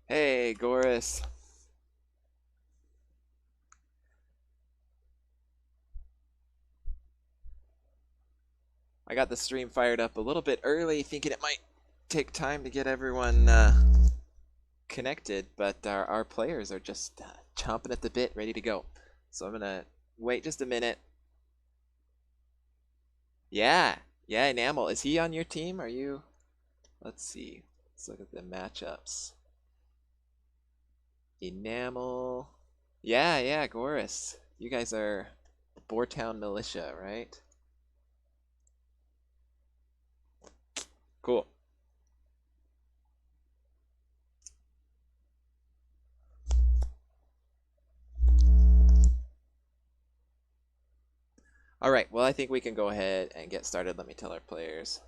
Hey, Goris. I got the stream fired up a little bit early, thinking it might take time to get everyone connected, but our players are just chomping at the bit, ready to go. So I'm gonna wait just a minute. Yeah, yeah, Enamel. Is he on your team? Are you? Let's see. Let's look at the matchups. Enamel. Yeah, yeah, Goris. You guys are Boartown Militia, right? Cool. All right, well, I think we can go ahead and get started. Let me tell our players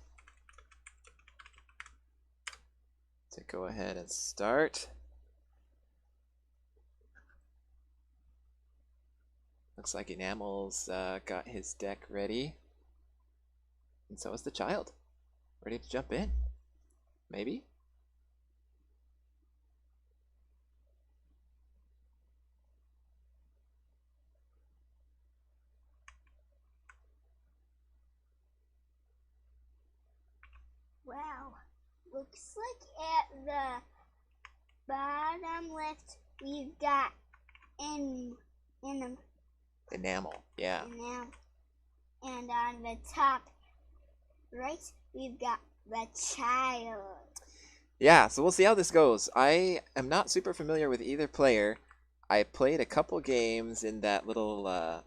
to go ahead and start. Looks like Enamel's got his deck ready. And so is the child. Ready to jump in? Maybe? Wow. Looks like at the bottom left we've got Enamel, yeah. enamel. And on the top right we've got the child. Yeah, so we'll see how this goes. I am not super familiar with either player. I played a couple games in that little,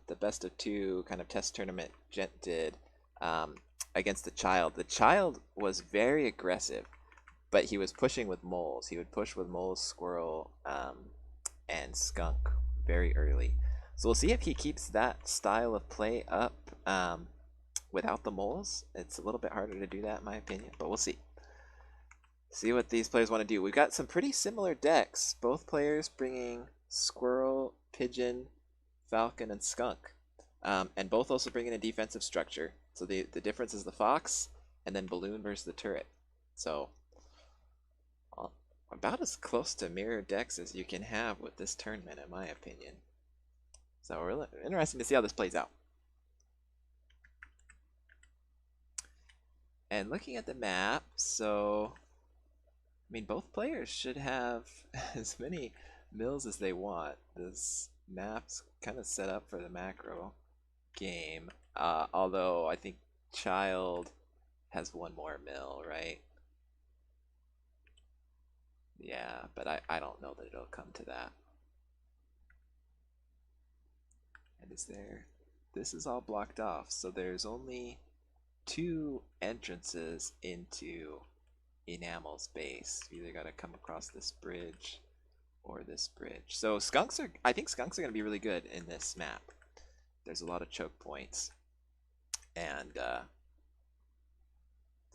the best of two kind of test tournament Gent did um, against the child. The child was very aggressive, but he was pushing with moles. He would push with moles, squirrel, and skunk very early. So we'll see if he keeps that style of play up without the moles. It's a little bit harder to do that, in my opinion, but we'll see. See what these players want to do. We've got some pretty similar decks. Both players bringing squirrel, pigeon, falcon, and skunk. And both also bringing a defensive structure. So the difference is the fox, and then balloon versus the turret. So about as close to mirror decks as you can have with this tournament, in my opinion. So really interesting to see how this plays out. And looking at the map, so I mean, both players should have as many mills as they want. This map's kind of set up for the macro game, although I think Child has one more mill, right? Yeah, but I don't know that it'll come to that. And is there... This is all blocked off, so there's only two entrances into Enamel's base. You either got to come across this bridge or this bridge. So skunks are... I think skunks are going to be really good in this map. There's a lot of choke points. And the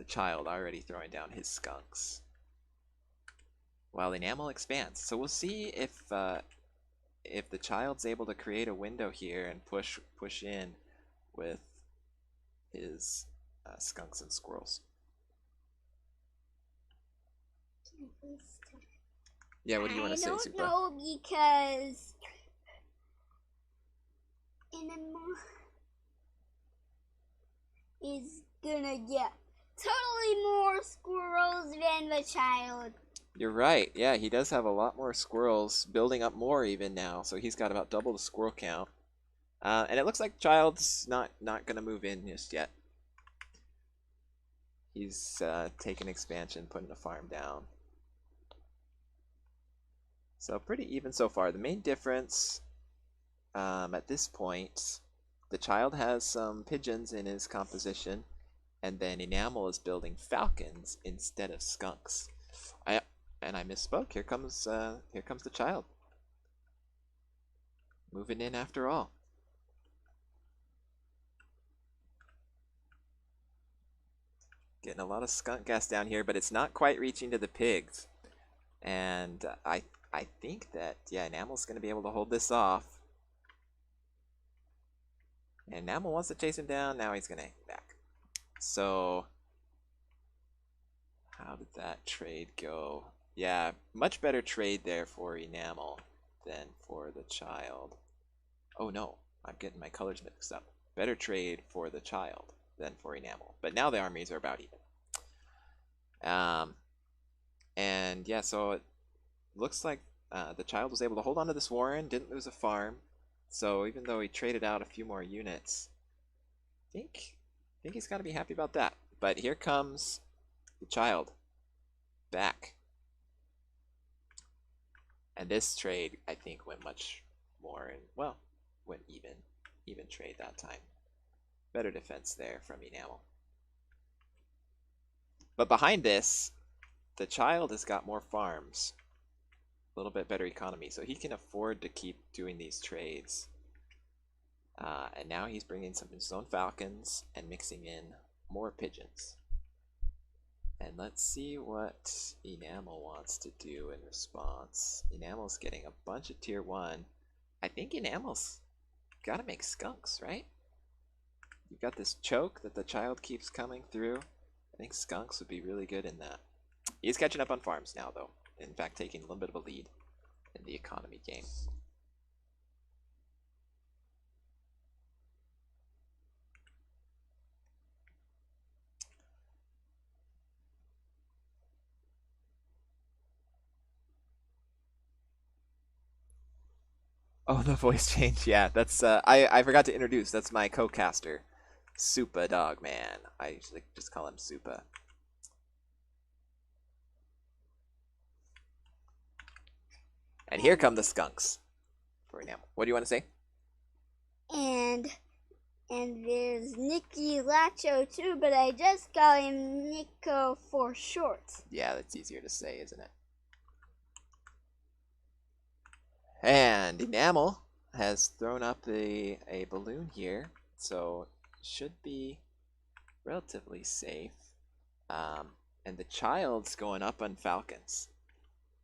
child already throwing down his skunks. While Enamel expands. So we'll see if the child's able to create a window here and push in with his skunks and squirrels. Yeah, what do you want to say, Supa? I don't know because Enamel is gonna get totally more squirrels than the child. You're right. Yeah, he does have a lot more squirrels, building up more even now. So he's got about double the squirrel count. And it looks like Child's not going to move in just yet. He's taking expansion, putting a farm down. So pretty even so far. The main difference at this point, the Child has some pigeons in his composition, and then Enamel is building falcons instead of skunks. I misspoke. Here comes the Child. Moving in after all. Getting a lot of skunk gas down here, but it's not quite reaching to the pigs. And I think that, yeah, Enamel's going to be able to hold this off. And Enamel wants to chase him down. Now he's going to hang back. So how did that trade go? Yeah, much better trade there for Enamel than for the child. Oh no, I'm getting my colors mixed up. Better trade for the child than for Enamel. But now the armies are about even. And yeah, so it looks like the child was able to hold on to this Warren, didn't lose a farm. So even though he traded out a few more units, I think he's got to be happy about that. But here comes the child back. And this trade, I think, went much more, and well, went even trade that time. Better defense there from Enamel. But behind this, the child has got more farms, a little bit better economy, so he can afford to keep doing these trades. And now he's bringing some of his own falcons and mixing in more pigeons. And let's see what Enamel wants to do in response. Enamel's getting a bunch of tier 1. I think Enamel's got to make skunks, right? You've got this choke that the child keeps coming through. I think skunks would be really good in that. He's catching up on farms now, though. In fact, taking a little bit of a lead in the economy game. Oh, the voice change. Yeah, that's I forgot to introduce. That's my co-caster, Supa Dog Man. I usually just call him Supa. And here come the skunks for Enamel. What do you want to say? And there's Nicky Lacho too, but I just call him Nico for short. Yeah, that's easier to say, isn't it? And Enamel has thrown up a balloon here, so should be relatively safe. And the child's going up on falcons.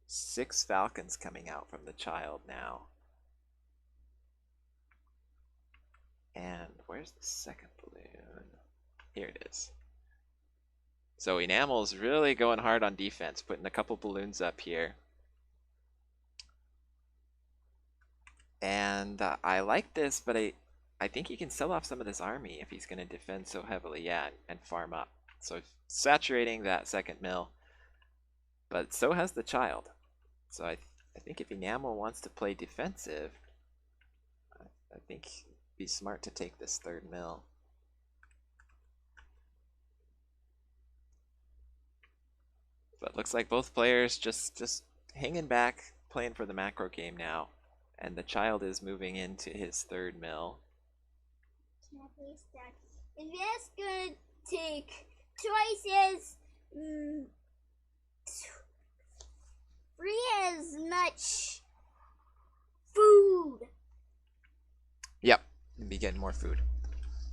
6 falcons coming out from the child now. And where's the second balloon? Here it is. So Enamel's really going hard on defense, putting a couple balloons up here. And I like this, but I think he can sell off some of this army if he's going to defend so heavily, yeah, and farm up. So saturating that second mill. But so has the child. So I think if Enamel wants to play defensive, I think it'd be smart to take this third mill. But looks like both players just hanging back, playing for the macro game now. And the child is moving into his third mill. Can I please start? If that's gonna take twice as free as much food. Yep, and be getting more food.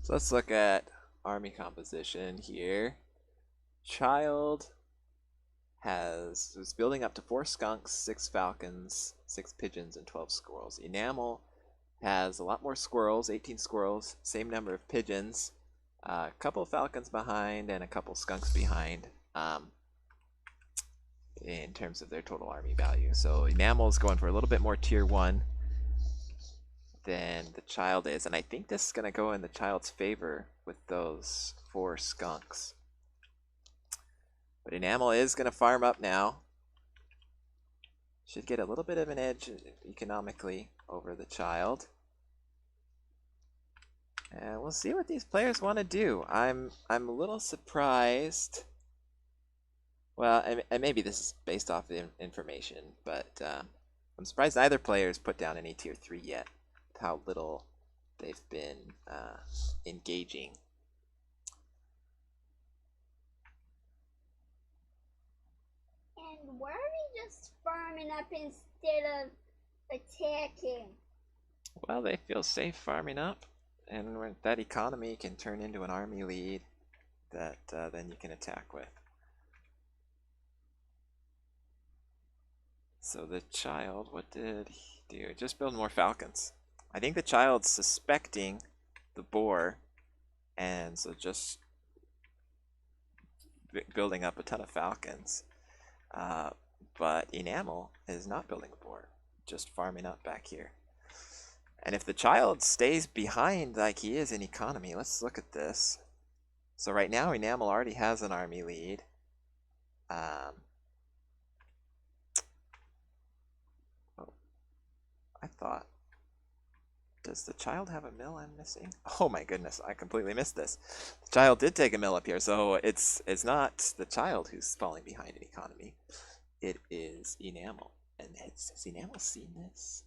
So let's look at army composition here. Child is building up to 4 skunks, 6 falcons, 6 pigeons, and 12 squirrels. Enamel has a lot more squirrels, 18 squirrels, same number of pigeons, a couple falcons behind, and a couple skunks behind in terms of their total army value. So Enamel is going for a little bit more tier 1 than the child is, and I think this is going to go in the child's favor with those 4 skunks. But Enamel is going to farm up now. Should get a little bit of an edge economically over the child. And we'll see what these players want to do. I'm a little surprised. Well, and maybe this is based off the information, but I'm surprised neither player's put down any tier 3 yet. With how little they've been engaging. And why are we just farming up instead of attacking? Well, they feel safe farming up, and that economy can turn into an army lead that then you can attack with. So the child, what did he do? Just build more falcons. I think the child's suspecting the boar, and so just building up a ton of falcons. but Enamel is not building a boar, just farming up back here. And if the child stays behind like he is in economy, let's look at this. So right now, Enamel already has an army lead. Oh, I thought, does the child have a mill I'm missing? Oh my goodness, I completely missed this. The child did take a mill up here, so it's not the child who's falling behind in economy. It is Enamel. And has Enamel seen this?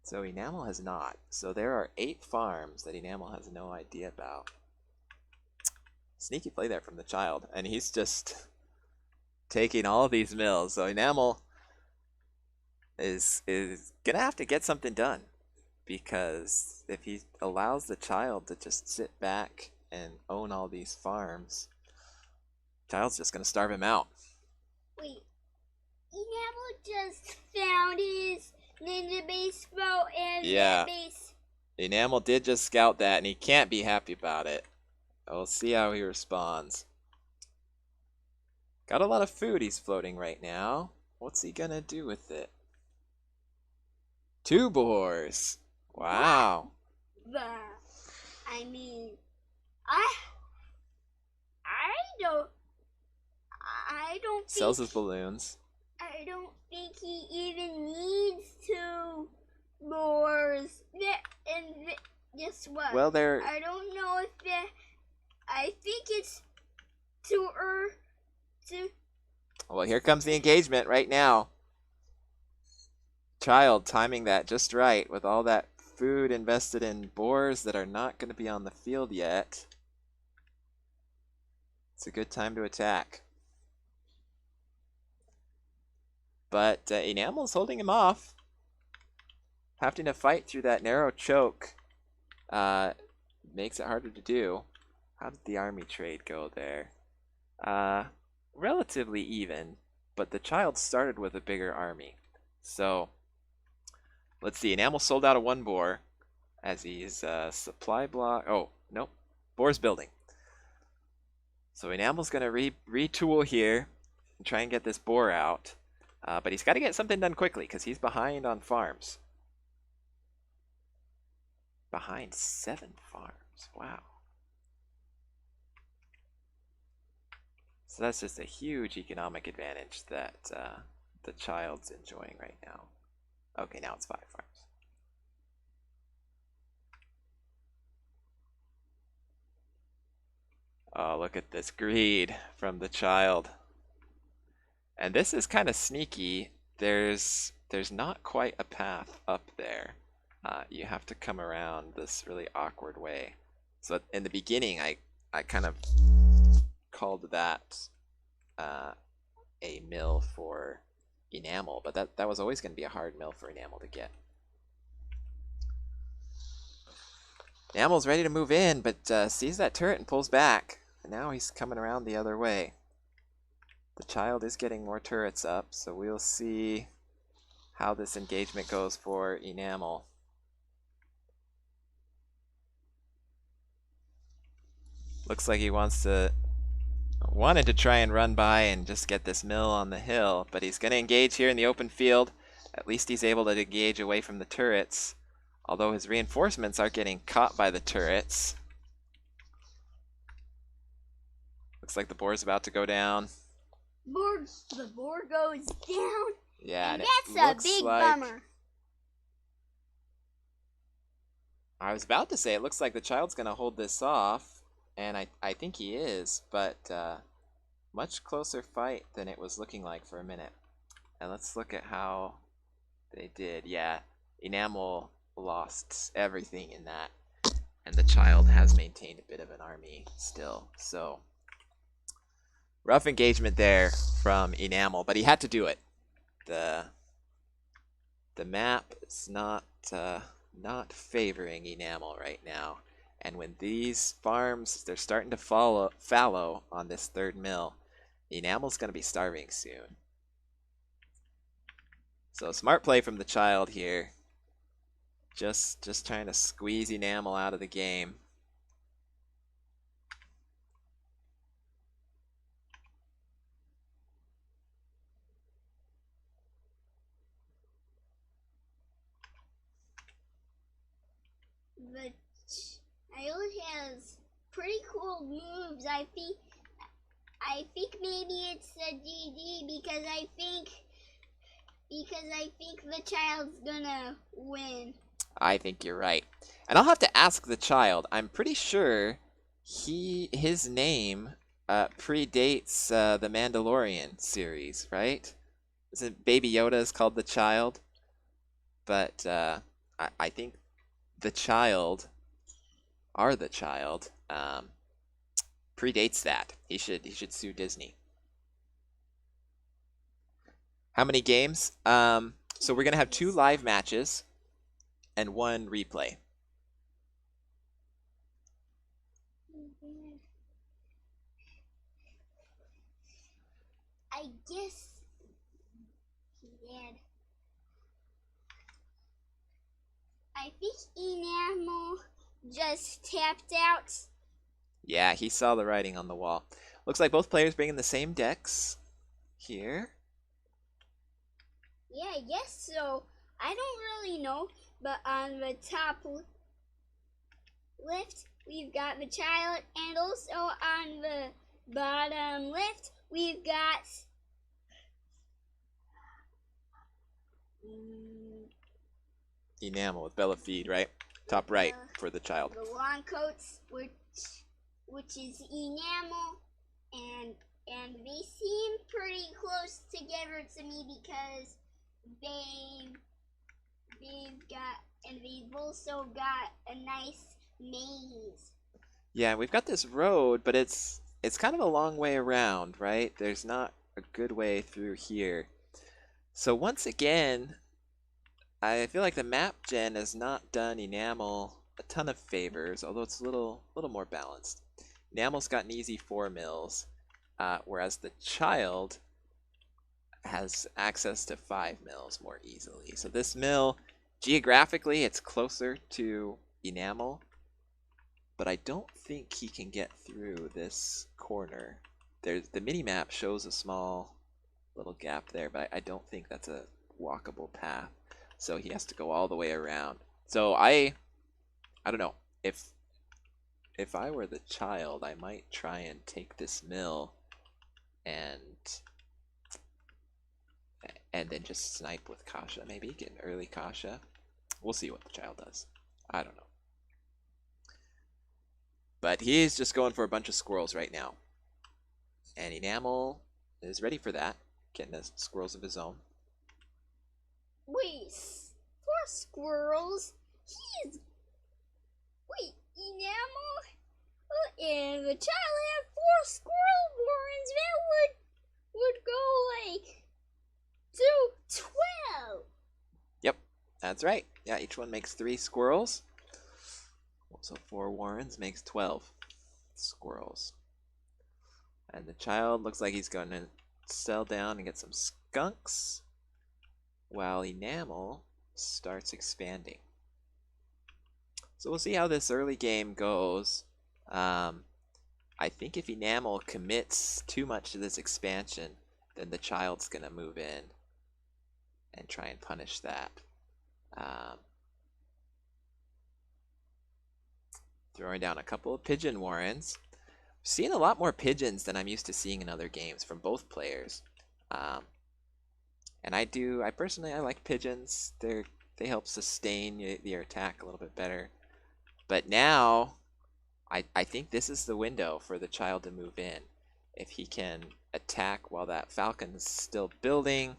So Enamel has not. So there are 8 farms that Enamel has no idea about. Sneaky play there from the child, and he's just taking all of these mills. So Enamel is gonna have to get something done, because if he allows the child to just sit back and own all these farms, child's just gonna starve him out. Wait, Enamel just found his ninja base bow and Yeah. base. Enamel did just scout that, and he can't be happy about it. We'll see how he responds. Got a lot of food he's floating right now. What's he gonna do with it? 2 boars. Wow. But I mean, I don't think Sells his balloons. I don't think he even needs 2 boars. And guess what? Well, they're... I don't know if I think it's too Well, here comes the engagement right now. Child timing that just right with all that food invested in boars that are not going to be on the field yet. It's a good time to attack. But Enamel's holding him off. Having to fight through that narrow choke makes it harder to do. How did the army trade go there? Relatively even, but the child started with a bigger army. So, let's see. Enamel sold out of 1 boar as he's supply block. Oh, nope. Boar's building. So Enamel's going to retool here and try and get this boar out. But he's got to get something done quickly because he's behind on farms. Behind 7 farms. Wow. So that's just a huge economic advantage that the child's enjoying right now. Okay, now it's 5 farms. Oh, look at this greed from the child. And this is kind of sneaky. There's not quite a path up there. You have to come around this really awkward way. So in the beginning, I kind of called that a mill for Enamel, but that was always going to be a hard mill for Enamel to get. Enamel's ready to move in, but sees that turret and pulls back. And now he's coming around the other way. The child is getting more turrets up, so we'll see how this engagement goes for Enamel. Looks like he wanted to try and run by and just get this mill on the hill, but he's going to engage here in the open field. At least he's able to engage away from the turrets, although his reinforcements are getting caught by the turrets. Looks like the boar's about to go down. The board goes down. Yeah, and and that's a big bummer. I was about to say it looks like the child's going to hold this off, and I think he is, but much closer fight than it was looking like for a minute. And let's look at how they did. Yeah, Enamel lost everything in that, and the child has maintained a bit of an army still. So rough engagement there from Enamel, but he had to do it. The map is not favoring Enamel right now, and when these farms they're starting to fallow on this 3rd mill, Enamel's going to be starving soon. So smart play from the child here. Just trying to squeeze Enamel out of the game. the child has pretty cool moves. I think maybe it's a GG because I think the child's gonna win. I think you're right. And I'll have to ask the child. I'm pretty sure his name predates the Mandalorian series, right? Isn't Baby Yoda is called the child? But I think the child, the child, predates that. He should sue Disney. How many games? So we're gonna have 2 live matches and 1 replay. I guess he did. I think Enamel just tapped out. Yeah, he saw the writing on the wall. Looks like both players bring in the same decks here. Yeah, I guess so. I don't really know, but on the top left, we've got the child, and also on the bottom left, we've got Enamel with Bella Feed, right? Top right for the child. the long coats, which is Enamel, and they seem pretty close together to me because they've also got a nice maze. Yeah, we've got this road, but it's kind of a long way around, right? There's not a good way through here. So once again, I feel like the map gen has not done Enamel a ton of favors, although it's a little more balanced. Enamel's got an easy 4 mills, whereas the child has access to 5 mills more easily. So this mill, geographically, it's closer to Enamel, but I don't think he can get through this corner. The mini-map shows a small little gap there, but I don't think that's a walkable path. So he has to go all the way around. So I don't know. If I were the child, I might try and take this mill and then just snipe with Kasha. Maybe get an early Kasha. We'll see what the child does. I don't know. But he's just going for a bunch of squirrels right now. And Enamel is ready for that. Getting his squirrels of his own. Wait, 4 squirrels? Wait, Enamel? And the child had 4 squirrel warrens. That would go like to 12. Yep, that's right. Yeah, each one makes 3 squirrels. So 4 warrens makes 12 squirrels. And the child looks like he's going to settle down and get some skunks, while Enamel starts expanding. So we'll see how this early game goes. I think if Enamel commits too much to this expansion, then the child's going to move in and try and punish that. Throwing down a couple of pigeon warrens. Seeing a lot more pigeons than I'm used to seeing in other games from both players. And I personally like pigeons. They help sustain your attack a little bit better. But now, I think this is the window for the child to move in. If he can attack while that falcon's still building,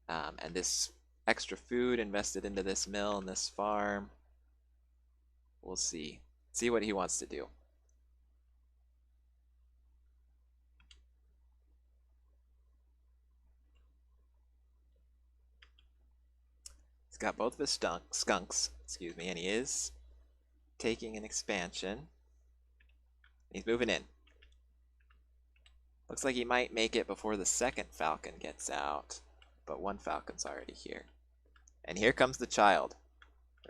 and this extra food invested into this mill and this farm, we'll see. See what he wants to do. He's got both of his skunks, and he is taking an expansion. He's moving in. Looks like he might make it before the second falcon gets out, but one falcon's already here. And here comes the child,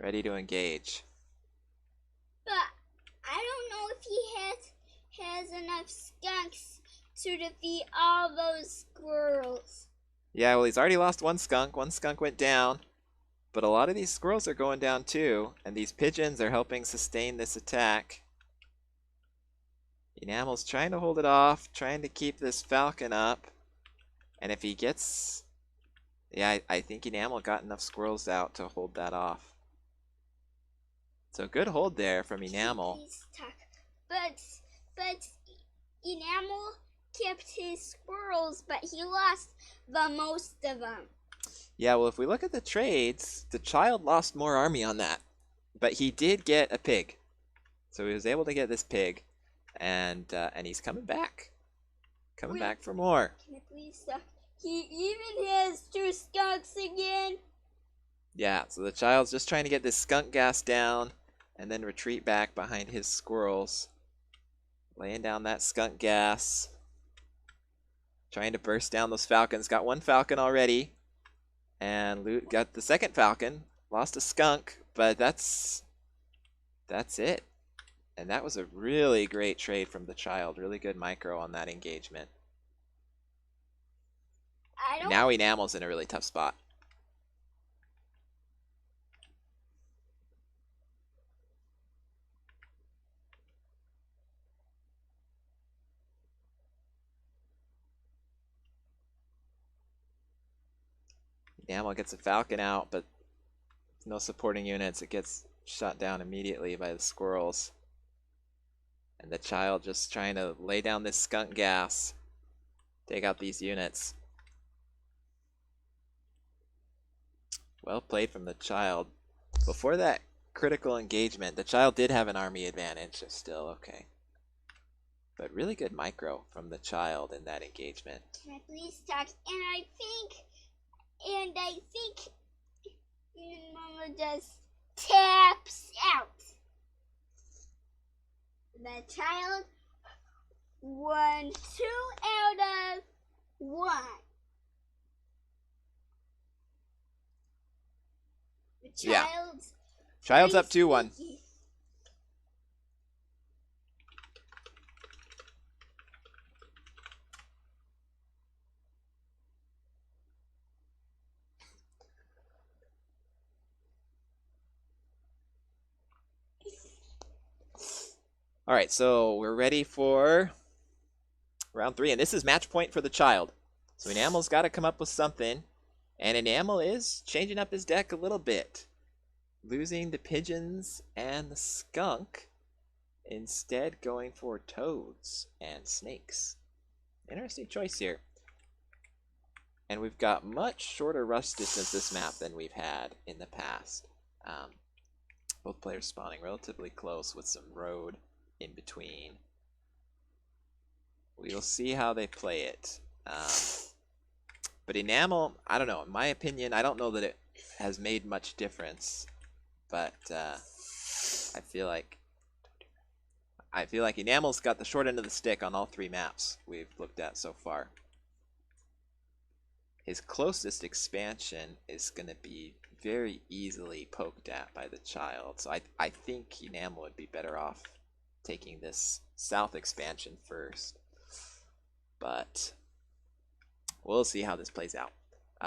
ready to engage. But I don't know if he has enough skunks to defeat all those squirrels. Yeah, well, he's already lost one skunk. One skunk went down. But a lot of these squirrels are going down too, and these pigeons are helping sustain this attack. Enamel's trying to hold it off, trying to keep this falcon up. And if he gets... Yeah, I think Enamel got enough squirrels out to hold that off. So good hold there from Enamel. But Enamel kept his squirrels, but he lost the most of them. Yeah, well, if we look at the trades, the child lost more army on that. But he did get a pig. So he was able to get this pig. And he's coming back. Coming back for more. Can it please stop? He even has 2 skunks again. Yeah, so the child's just trying to get this skunk gas down and then retreat back behind his squirrels. Laying down that skunk gas. Trying to burst down those falcons. Got 1 falcon already. And Loot got the 2nd falcon. Lost a skunk, but that's it. And that was a really great trade from the child. Really good micro on that engagement. Now Enamel's in a really tough spot. Enamel gets a falcon out, but no supporting units. It gets shot down immediately by the squirrels. And the child just trying to lay down this skunk gas. Take out these units. Well played from the child. Before that critical engagement, the child did have an army advantage. Still, okay. But really good micro from the child in that engagement. Can I please talk? And I think Mama just taps out. The child won 2 out of 1. The Child's up 2-1. All right, so we're ready for round 3, and this is match point for the child. So Enamel's got to come up with something, and Enamel is changing up his deck a little bit, losing the pigeons and the skunk, instead going for toads and snakes. Interesting choice here. And we've got much shorter rush distance this map than we've had in the past. Both players spawning relatively close with some road in between. We'll see how they play it. But Enamel, I don't know. In my opinion, I don't know that it has made much difference. But I feel like Enamel's got the short end of the stick on all 3 maps we've looked at so far. His closest expansion is going to be very easily poked at by the child. So I think Enamel would be better off taking this south expansion first. But we'll see how this plays out.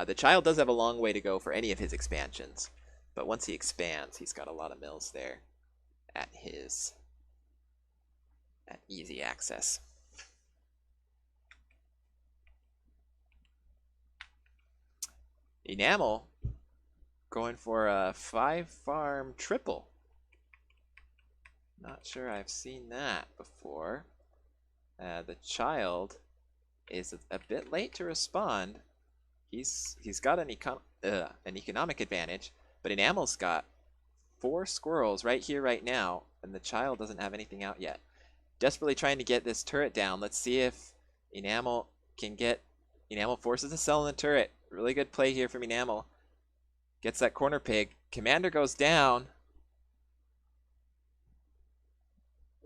The child does have a long way to go for any of his expansions. But once he expands, he's got a lot of mills there at easy access. Enamel going for a 5-farm triple. Not sure I've seen that before. The child is a bit late to respond. He's got an economic advantage, but Enamel's got 4 squirrels right here, right now, and the child doesn't have anything out yet. Desperately trying to get this turret down. Let's see if Enamel can get... Enamel forces a cell in the turret. Really good play here from Enamel. Gets that corner pig. Commander goes down.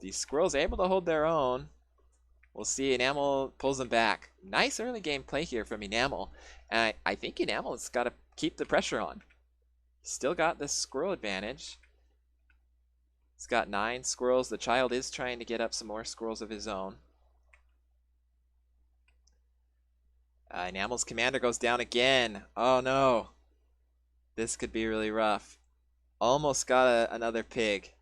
These squirrels are able to hold their own. We'll see. Enamel pulls them back. Nice early game play here from Enamel. And I think Enamel's got to keep the pressure on. Still got this squirrel advantage. He's got 9 squirrels. The child is trying to get up some more squirrels of his own. Enamel's commander goes down again. Oh no. This could be really rough. Almost got another pig.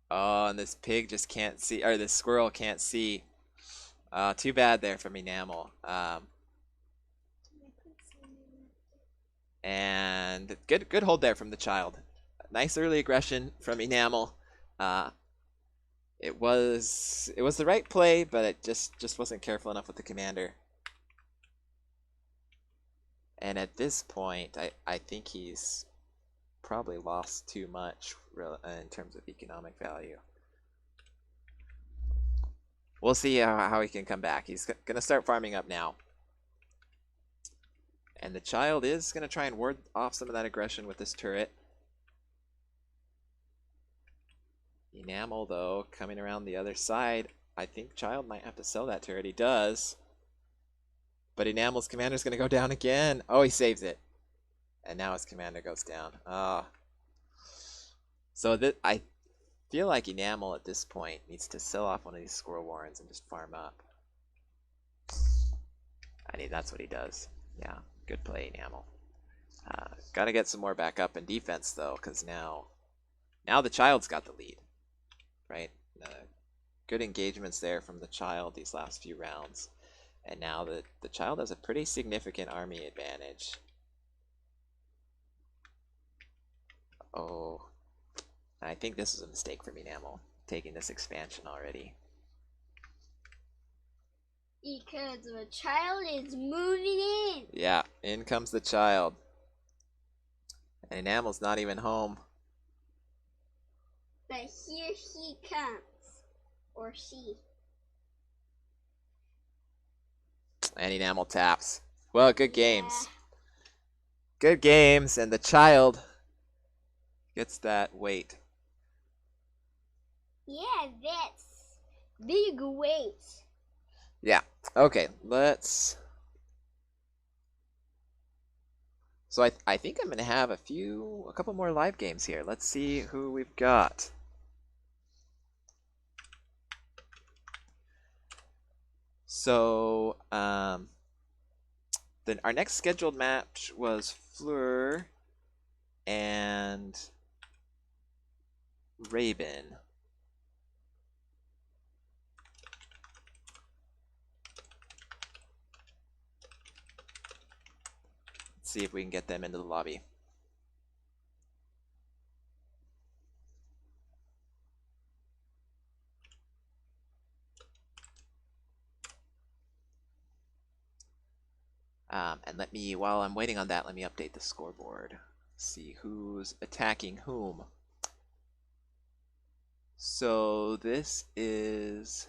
Oh, and this pig just can't see, or this squirrel can't see. Too bad there from Enamel. And good hold there from the child. Nice early aggression from Enamel. Uh, it was the right play, but it just wasn't careful enough with the commander. And at this point, I think he's probably lost too much in terms of economic value. We'll see how he can come back. He's going to start farming up now. And the child is going to try and ward off some of that aggression with this turret. Enamel, though, coming around the other side. I think child might have to sell that turret. He does. But Enamel's commander's going to go down again. Oh, he saves it. And now his commander goes down. So I feel like Enamel at this point needs to sell off one of these Squirrel Warrens and just farm up. That's what he does. Yeah, good play, Enamel. Got to get some more back up in defense, though, because now the child's got the lead, right? Good engagements there from the child these last few rounds. And now the child has a pretty significant army advantage. Oh, I think this is a mistake from Enamel, taking this expansion already. Because the child is moving in. Yeah, in comes the child. And Enamel's not even home. But here he comes. Or she. And Enamel taps. Well, good games. Yeah. Good games, and the child gets that weight. Yeah, that's big weight. Yeah. Okay, let's... So I think I'm going to have a couple more live games here. Let's see who we've got. So, then our next scheduled match was Fleur and Raven. Let's see if we can get them into the lobby. And while I'm waiting on that, let me update the scoreboard. See who's attacking whom. So this is...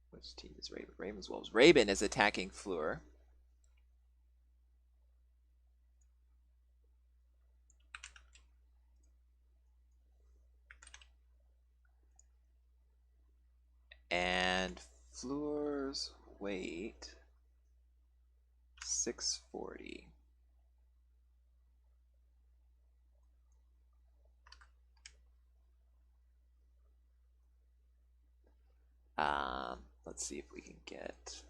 Which team is Raven? Raven's Wolves. Raven is attacking Fleur. And Fleur's weight... 640. Let's see if we can get...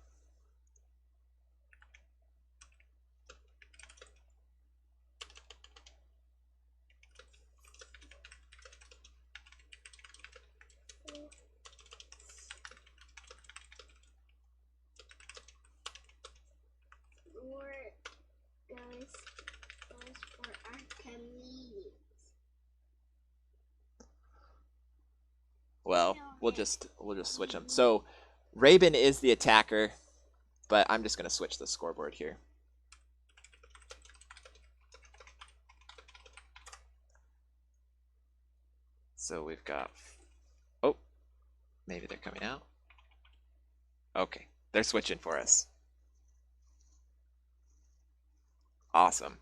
Goes for Archimedes. Well, we'll just switch them. So Raven is the attacker, but I'm just going to switch the scoreboard here. So we've got... Oh, maybe they're coming out. Okay, they're switching for us. Awesome.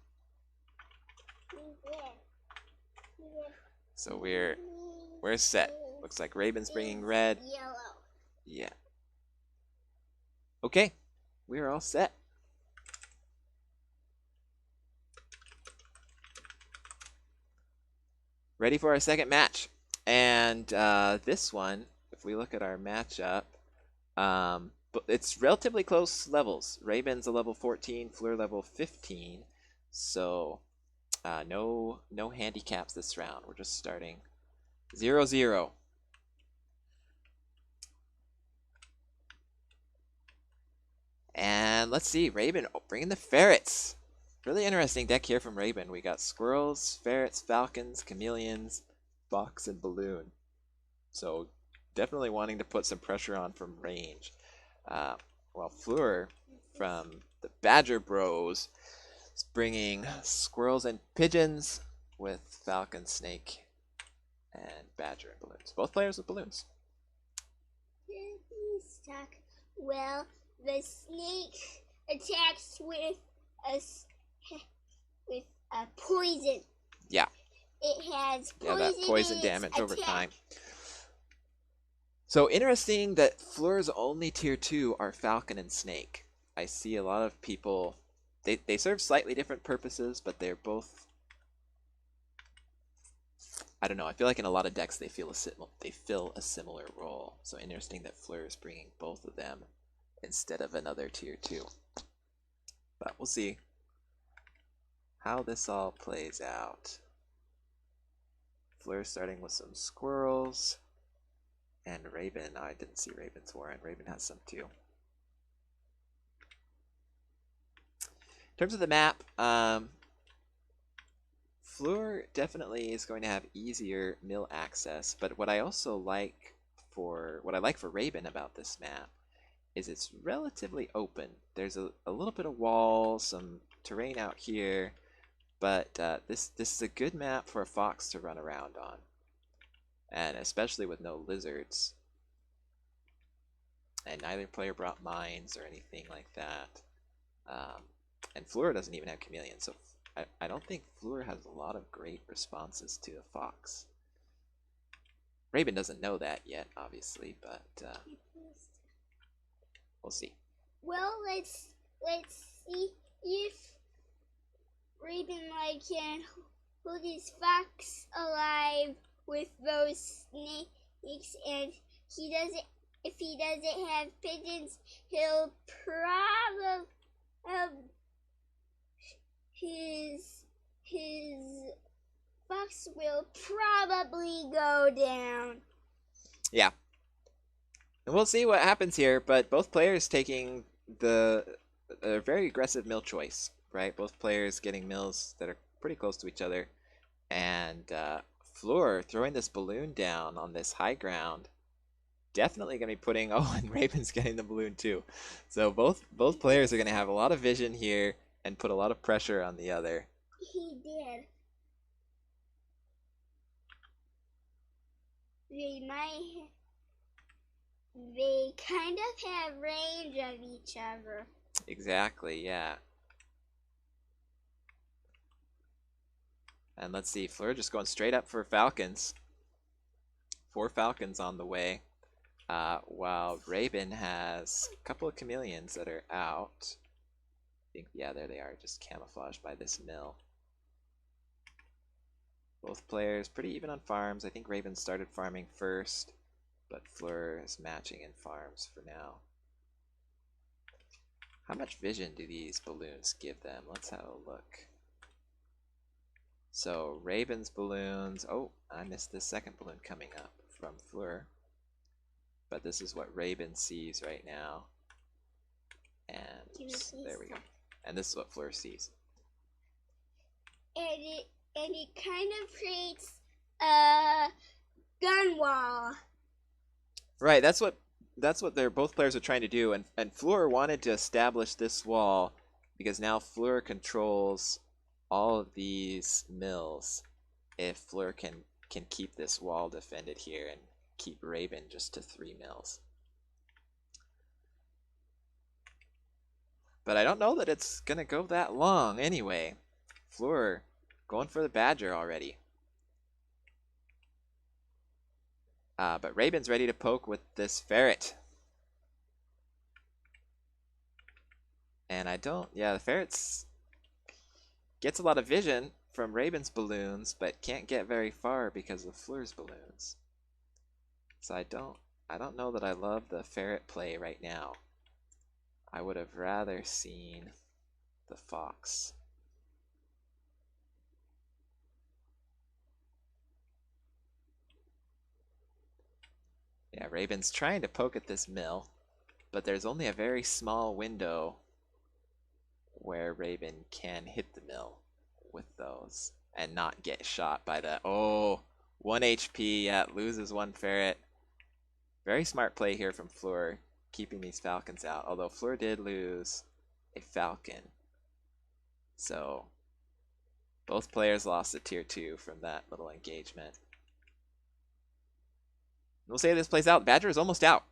So we're set. Looks like Raven's bringing red. Yellow. Yeah. Okay, we're all set. Ready for our second match. And this one, if we look at our matchup, but it's relatively close levels. Raven's a level 14, Fleur level 15. So no handicaps this round. We're just starting 0-0. And let's see, Raven bringing the ferrets. Really interesting deck here from Raven. We got squirrels, ferrets, falcons, chameleons, fox, and balloon. So definitely wanting to put some pressure on from range. While Fleur from the Badger Bros is bringing squirrels and pigeons with falcon, snake, and badger and balloons. Both players with balloons. Stuck. Well, the snake attacks with a poison. Yeah. It has poison. Yeah, that poison damage over time. So interesting that Fleur's only tier 2 are falcon and snake. I see a lot of people. They serve slightly different purposes, but they're both. I don't know. I feel like in a lot of decks they fill a similar role. So interesting that Fleur is bringing both of them instead of another tier 2. But we'll see how this all plays out. Fleur starting with some squirrels. And Raven. I didn't see Raven's warrant. Raven has some too. In terms of the map, Fleur definitely is going to have easier mill access, but what I like for Raven about this map is it's relatively open. There's a little bit of wall, some terrain out here, but this is a good map for a fox to run around on, and especially with no lizards. And neither player brought mines or anything like that. And Fleur doesn't even have chameleon, so I don't think Fleur has a lot of great responses to a fox. Raven doesn't know that yet, obviously, but we'll see. Well, let's see if Raven can hold his fox alive with those snakes, and if he doesn't have pigeons, he'll probably his fox will probably go down. Yeah. And we'll see what happens here, but both players taking a very aggressive mill choice, right? Both players getting mills that are pretty close to each other. And Fleur throwing this balloon down on this high ground. Definitely going to be putting... Oh, and Raven's getting the balloon too. So both players are going to have a lot of vision here and put a lot of pressure on the other. He did. They kind of have range of each other. Exactly, yeah. And let's see, Fleur just going straight up for falcons. 4 falcons on the way. While Raven has a couple of chameleons that are out. I think, yeah, there they are, just camouflaged by this mill. Both players pretty even on farms. I think Raven started farming first, but Fleur is matching in farms for now. How much vision do these balloons give them? Let's have a look. So Raven's balloons. Oh, I missed the second balloon coming up from Fleur. But this is what Raven sees right now. And there we go. And this is what Fleur sees. And it kind of creates a gun wall. Right, that's what both players are trying to do, and Fleur wanted to establish this wall because now Fleur controls all of these mills. If Fleur can keep this wall defended here and keep Raven just to 3 mills. But I don't know that it's gonna go that long anyway. Fleur going for the badger already. But Raven's ready to poke with this ferret. And the ferret's gets a lot of vision from Raven's balloons, but can't get very far because of Fleur's balloons. So I don't know that I love the ferret play right now. I would have rather seen the fox. Yeah, Raven's trying to poke at this mill, but there's only a very small window where Raven can hit the mill with those and not get shot by the... Oh, 1 HP, yeah, loses 1 ferret. Very smart play here from Fleur, keeping these falcons out, although Fleur did lose a falcon. So, both players lost a tier 2 from that little engagement. We'll say this plays out. Badger is almost out.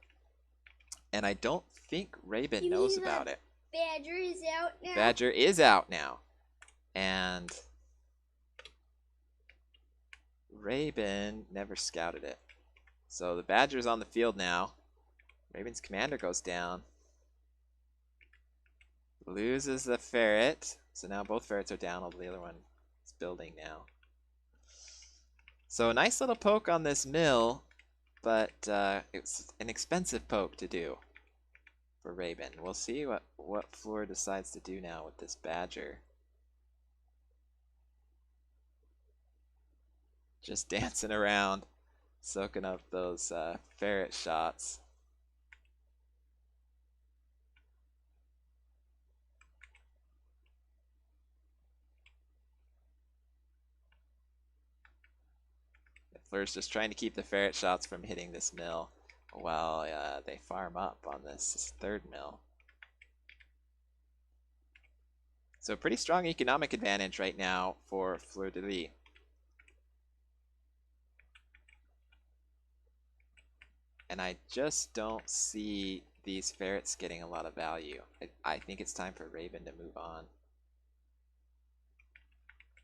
And I don't think Raven knows about it. Badger is out now? Badger is out now. And Raven never scouted it. So the Badger's on the field now. Raven's commander goes down. Loses the ferret. So now both ferrets are down, although the other one is building now. So a nice little poke on this mill, but it's an expensive poke to do for Raven. We'll see what Fleur decides to do now with this Badger. Just dancing around, soaking up those ferret shots. Fleur's just trying to keep the ferret shots from hitting this mill while they farm up on this third mill. So pretty strong economic advantage right now for Fleur de Lis. And I just don't see these ferrets getting a lot of value. I think it's time for Raven to move on.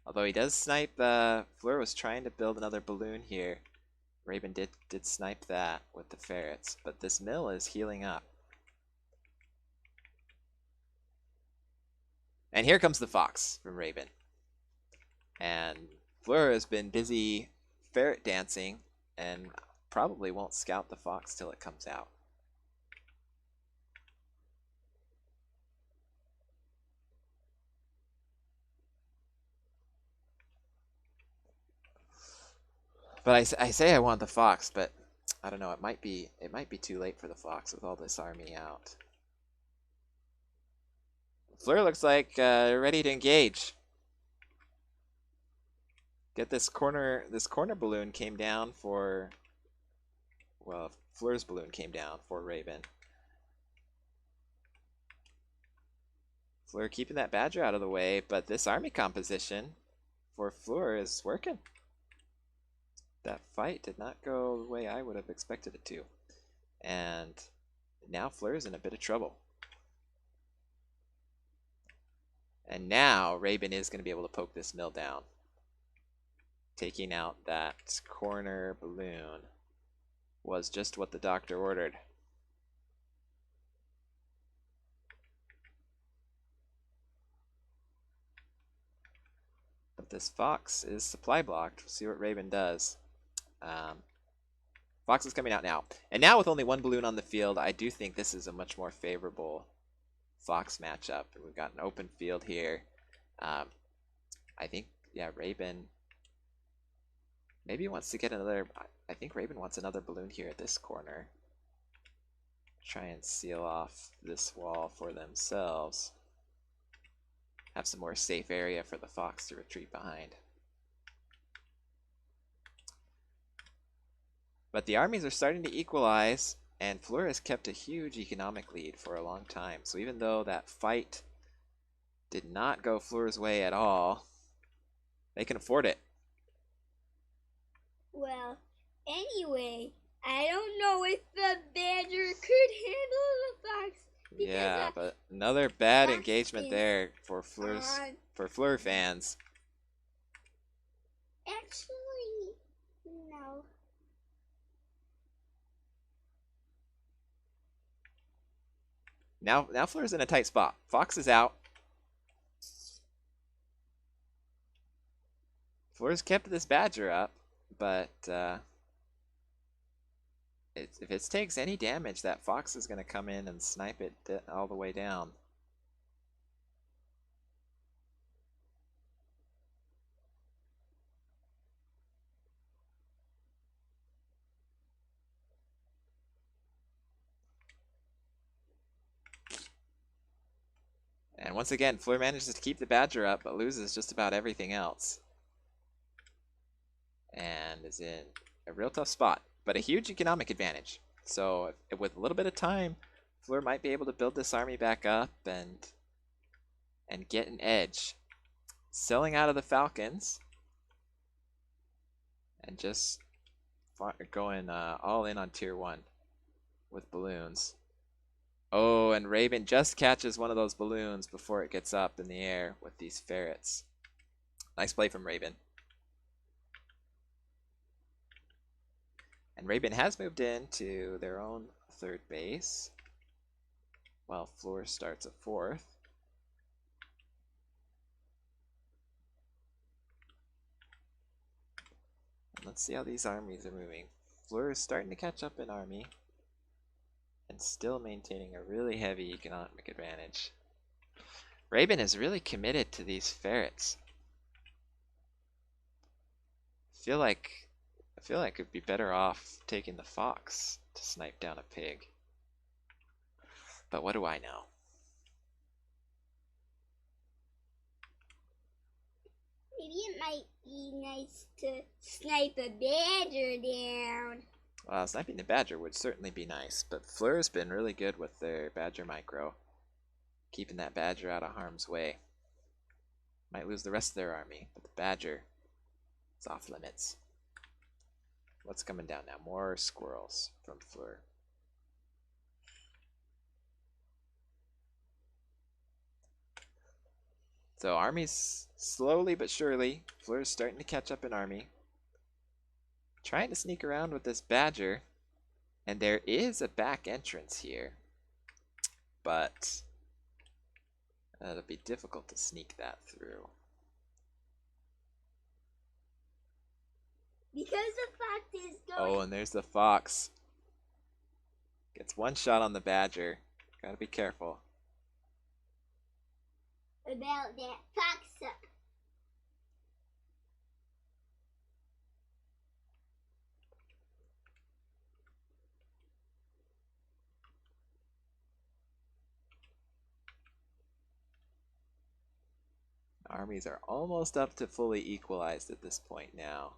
Although he does snipe, Fleur was trying to build another balloon here. Raven did snipe that with the ferrets, but this mill is healing up. And here comes the fox from Raven. And Fleur has been busy ferret dancing and probably won't scout the fox till it comes out. But I say I want the fox, but I don't know. It might be too late for the fox with all this army out. Fleur looks like ready to engage. Get this corner. This corner balloon came down for. Well, Fleur's balloon came down for Raven. Fleur keeping that Badger out of the way, but this army composition for Fleur is working. That fight did not go the way I would have expected it to. And now Fleur is in a bit of trouble. And now Raven is going to be able to poke this mill down. Taking out that corner balloon was just what the doctor ordered. But this fox is supply blocked. We'll see what Raven does. Fox is coming out now. And now with only one balloon on the field, I do think this is a much more favorable fox matchup. We've got an open field here. I think, yeah, Raven maybe wants to get another... I think Raven wants another balloon here at this corner. Try and seal off this wall for themselves. Have some more safe area for the fox to retreat behind. But the armies are starting to equalize, and Fleur has kept a huge economic lead for a long time. So even though that fight did not go Fleur's way at all, they can afford it. Well, anyway, I don't know if the Badger could handle the fox. Yeah, but another bad fox engagement there for Fleur fans. Actually, no. Now Fleur's in a tight spot. Fox is out. Fleur's kept this Badger up, but if it takes any damage, that fox is going to come in and snipe it all the way down. And once again, Fleur manages to keep the badger up, but loses just about everything else. And is in a real tough spot, but a huge economic advantage. So with a little bit of time, Fleur might be able to build this army back up and get an edge. Selling out of the Falcons and just going all in on tier 1 with balloons. Oh, and Raven just catches one of those balloons before it gets up in the air with these ferrets. Nice play from Raven. And Raven has moved into their own third base, while Fleur starts a fourth. And let's see how these armies are moving. Fleur is starting to catch up in army, and still maintaining a really heavy economic advantage. Raven is really committed to these ferrets. I feel like it'd be better off taking the fox to snipe down a pig. But what do I know? Maybe it might be nice to snipe a badger down. Well, sniping the badger would certainly be nice, but Fleur's been really good with their badger micro, keeping that badger out of harm's way. Might lose the rest of their army, but the badger is off limits. What's coming down now? More squirrels from Fleur. So armies slowly but surely. Fleur's starting to catch up in army. Trying to sneak around with this badger. And there is a back entrance here. But it'll be difficult to sneak that through. Because the fox is going... Oh, and there's the fox. Gets one shot on the badger. Gotta be careful. About that fox. Armies are almost up to fully equalized at this point now.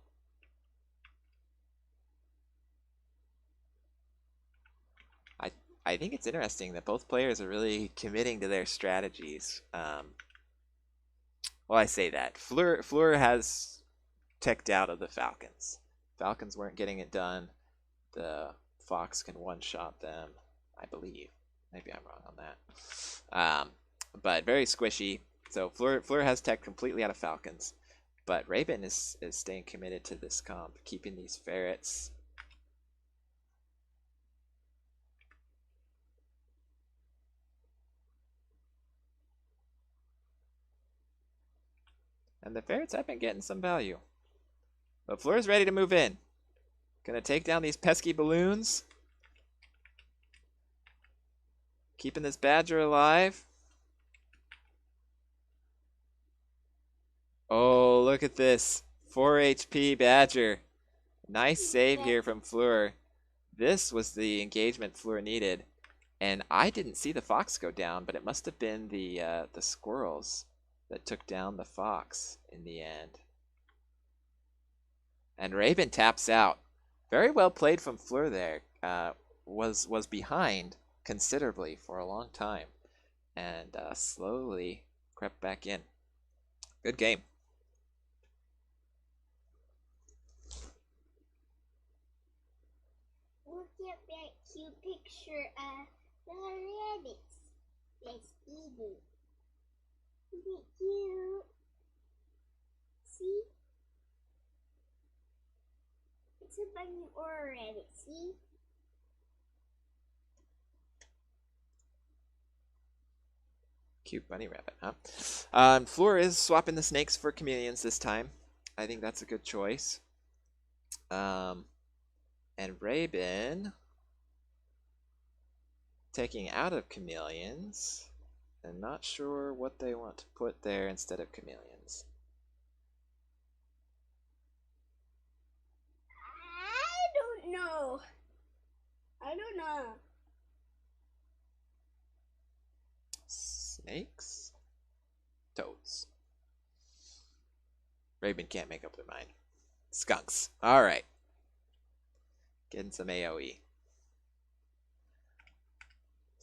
I think it's interesting that both players are really committing to their strategies. Well, I say that. Fleur has teched out of the Falcons. Falcons weren't getting it done. The fox can one-shot them, I believe. Maybe I'm wrong on that. But very squishy. So Fleur has tech completely out of Falcons. But Raven is staying committed to this comp, keeping these ferrets. And the ferrets have been getting some value. But Fleur's ready to move in. Gonna take down these pesky balloons. Keeping this badger alive. Oh, look at this. 4 HP badger. Nice save here from Fleur. This was the engagement Fleur needed. And I didn't see the fox go down, but it must have been the squirrels that took down the fox in the end. And Raven taps out. Very well played from Fleur there. Was behind considerably for a long time. And slowly crept back in. Good game. Look at that cute picture of the rabbits. That's eating. Isn't it cute? See? It's a bunny or a rabbit, see? Cute bunny rabbit, huh? Fleur is swapping the snakes for chameleons this time. I think that's a good choice. And Raven taking out of chameleons, and not sure what they want to put there instead of chameleons. I don't know. I don't know. Snakes? Toads. Raven can't make up their mind. Skunks. Alright. Getting some AoE.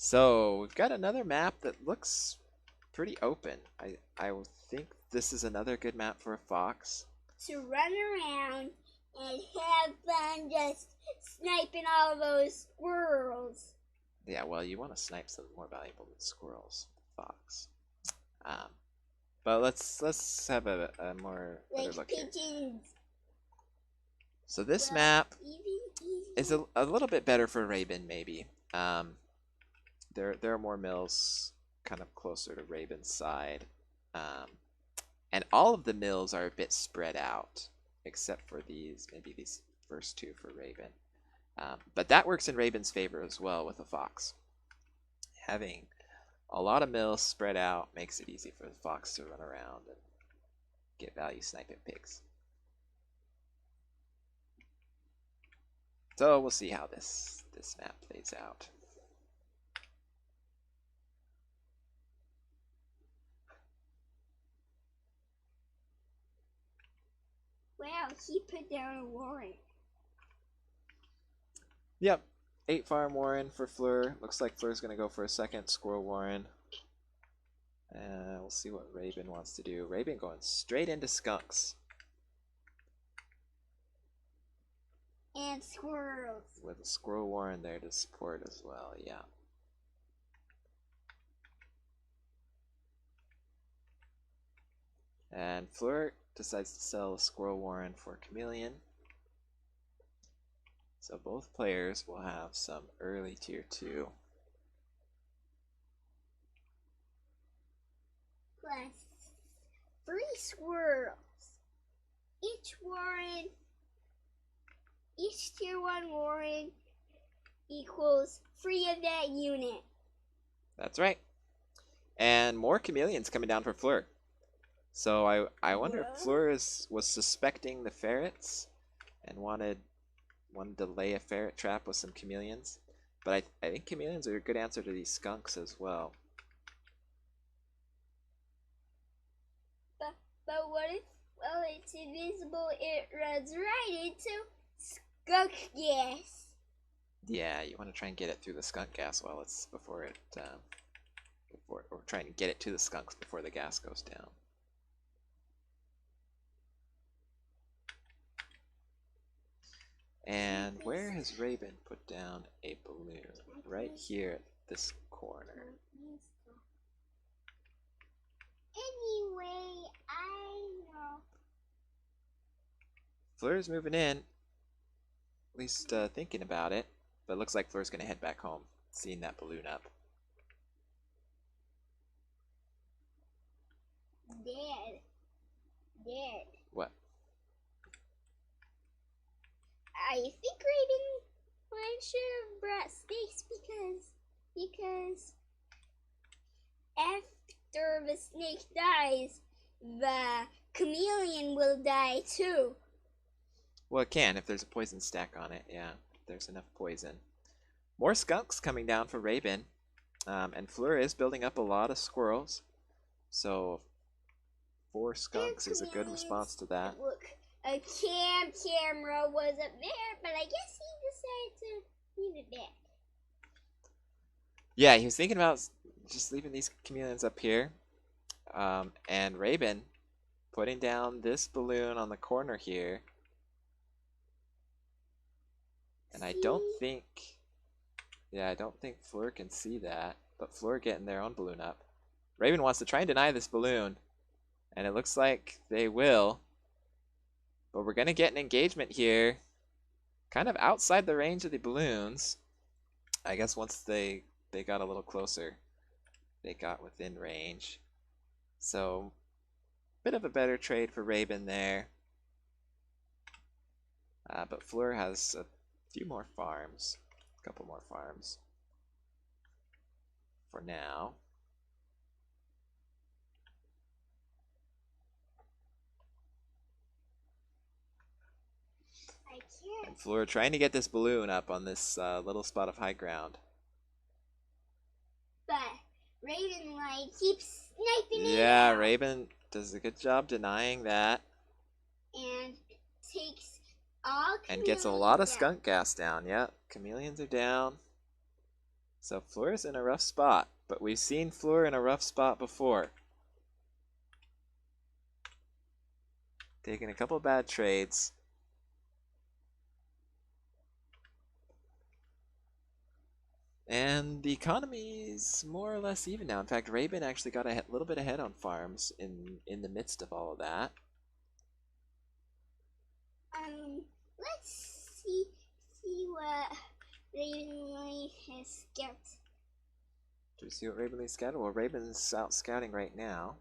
So, we've got another map that looks pretty open. I think this is another good map for a fox. To run around and have fun just sniping all those squirrels. Yeah, well, you want to snipe something more valuable than squirrels, fox. But let's have a more better Like look here. pigeons. So this Well, map easy. is a little bit better for Raven, maybe. There are more mills kind of closer to Raven's side, and all of the mills are a bit spread out, except for maybe these first two for Raven. But that works in Raven's favor as well with a fox. Having a lot of mills spread out makes it easy for the fox to run around and get value sniping pigs. So we'll see how this map plays out. Wow, he put down a warrant. Yep, 8 farm warren for Fleur. Looks like Fleur's going to go for a second squirrel warren. We'll see what Raven wants to do. Raven going straight into skunks. And squirrels. With a squirrel warren there to support as well, yeah. And Fleur decides to sell a squirrel warren for chameleon. So both players will have some early tier 2. Plus 3 squirrels. Each tier 1 warren equals 3 of that unit. That's right. And more chameleons coming down for Fleur. So I wonder if Fleur was suspecting the ferrets and wanted to lay a ferret trap with some chameleons. But I think chameleons are a good answer to these skunks as well. But what if, well, it's invisible, it runs right into skunk gas. Yeah, you want to try and get it through the skunk gas while it's before or trying to get it to the skunks before the gas goes down. And where has Raven put down a balloon? Right here at this corner. Anyway, I know. Fleur's moving in, at least thinking about it, but it looks like Fleur's going to head back home, seeing that balloon up. Dad. What? I think Raven should have brought snakes because after the snake dies, the chameleon will die too. Well, it can if there's a poison stack on it, yeah. If there's enough poison. More skunks coming down for Raven. And Fleur is building up a lot of squirrels. So 4 skunks is a good response to that. Look, a camera wasn't there, but I guess he decided to leave it back. Yeah, he was thinking about just leaving these chameleons up here. And Raven putting down this balloon on the corner here. And I don't think Fleur can see that, but Fleur getting their own balloon up. Raven wants to try and deny this balloon, and it looks like they will. But we're going to get an engagement here, kind of outside the range of the balloons. I guess once they got a little closer, they got within range. So, bit of a better trade for Raven there. But Fleur has a few more farms, a couple more farms. for now. I can't. And Fleur trying to get this balloon up on this little spot of high ground. But Raven like keeps sniping it Yeah, out Raven does a good job denying that. and takes all And gets a lot of chameleons skunk gas down. Yeah, chameleons are down. So Fleur's in a rough spot. But we've seen Fleur in a rough spot before. Taking a couple bad trades. And the economy's more or less even now. In fact, Raven actually got a little bit ahead on farms in the midst of all of that. Let's see what Ravenly has got. Do we see what Ravenly's scouted? Well, Raven's out scouting right now.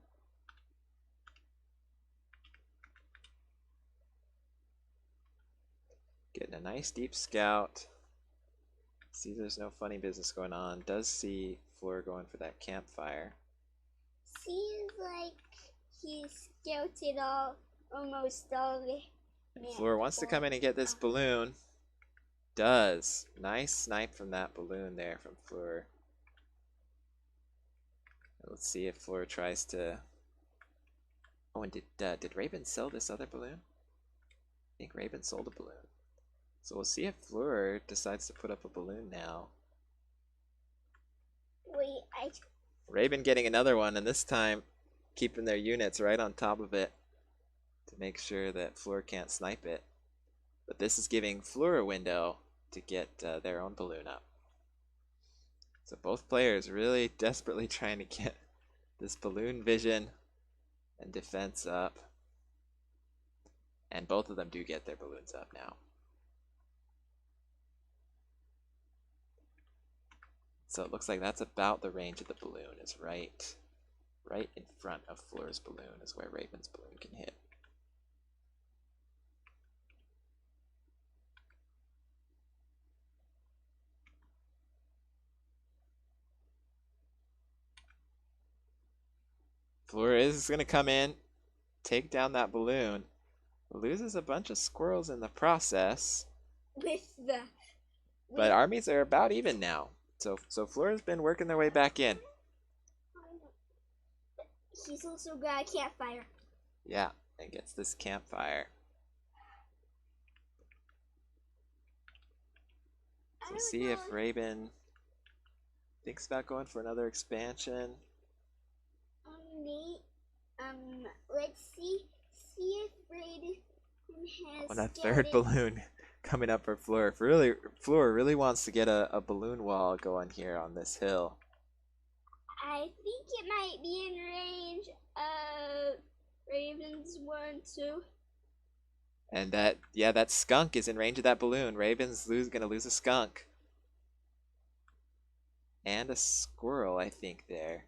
Getting a nice deep scout. See there's no funny business going on. Does see Fleur going for that campfire. Seems like he's scouted almost all the Fleur wants to come in and get this balloon. Does. Nice snipe from that balloon there from Fleur. Let's see if Fleur tries to... Oh, and did Raven sell this other balloon? I think Raven sold a balloon. So we'll see if Fleur decides to put up a balloon now. Wait, Raven getting another one, and this time keeping their units right on top of it to make sure that Fleur can't snipe it. But this is giving Fleur a window to get their own balloon up. So both players really desperately trying to get this balloon vision and defense up. And both of them do get their balloons up now. So it looks like that's about the range of the balloon, is right in front of Fleur's balloon is where Raven's balloon can hit. Fleur is going to come in, take down that balloon, loses a bunch of squirrels in the process. But armies are about even now. So Fleur's been working their way back in. He's also got a campfire. Yeah, and gets this campfire. So see if Raven thinks about going for another expansion. Let's see if Raven has On a third balloon coming up for Fleur. Fleur really wants to get a balloon wall going here on this hill. I think it might be in range of Raven's one too. And that skunk is in range of that balloon. Raven's gonna lose a skunk. And a squirrel, I think, there.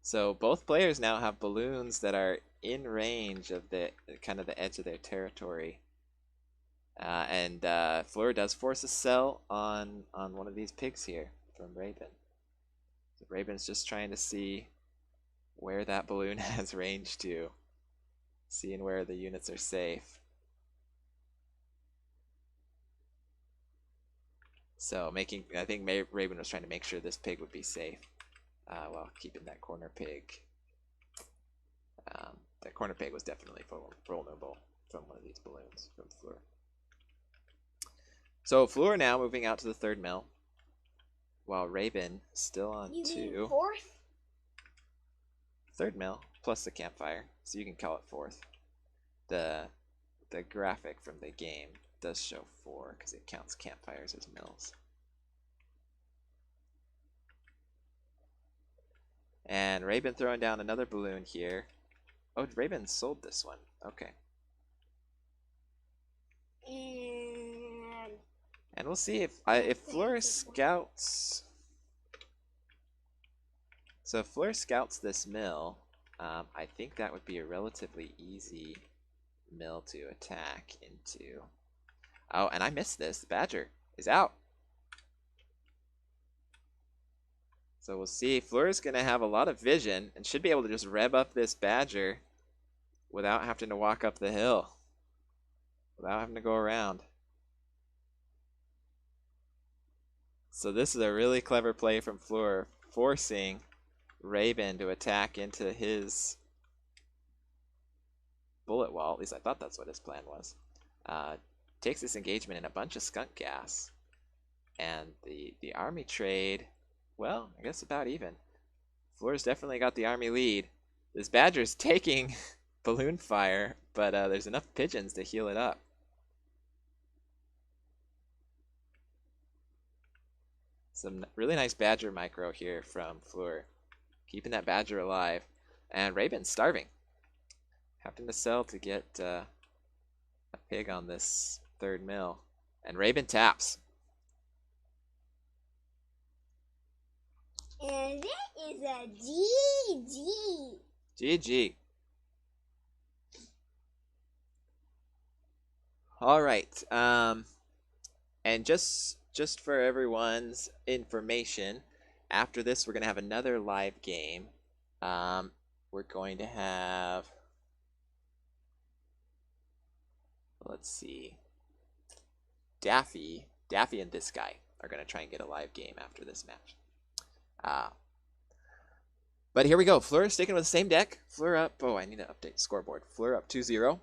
So both players now have balloons that are in range of the kind of the edge of their territory. And Fleur does force a sell on one of these pigs here from Raven. So Raven's just trying to see where that balloon has range to. Seeing where the units are safe. So I think Raven was trying to make sure this pig would be safe while keeping that corner pig. That corner pig was definitely vulnerable from one of these balloons from Fleur. So Fleur now moving out to the third mill, while Raven still on You 2. mean fourth? Third mill plus the campfire, so you can call it fourth. The graphic from the game does show 4 because it counts campfires as mills. And Raven throwing down another balloon here. Oh, Raven sold this one. Okay. And we'll see if Fleur scouts. So if Fleur scouts this mill, I think that would be a relatively easy mill to attack into. Oh, and I missed this. The Badger is out. So we'll see. Fleur's going to have a lot of vision and should be able to just rev up this Badger without having to walk up the hill. Without having to go around. So this is a really clever play from Fleur, forcing Raven to attack into his bullet wall. At least I thought that's what his plan was. Takes this engagement in a bunch of skunk gas. And the army trade, well, I guess about even. Fleur's definitely got the army lead. This Badger's taking balloon fire, but there's enough pigeons to heal it up. Some really nice Badger micro here from Fleur. Keeping that Badger alive. And Raven's starving. Having to sell to get a pig on this third mill. And Raven taps. And that is a GG. GG. All right. And just for everyone's information, after this we're going to have another live game. We're going to have, let's see, Daffy and this guy are going to try and get a live game after this match. But here we go. Fleur sticking with the same deck. Fleur up. Oh, I need to update the scoreboard. Fleur up 2-0.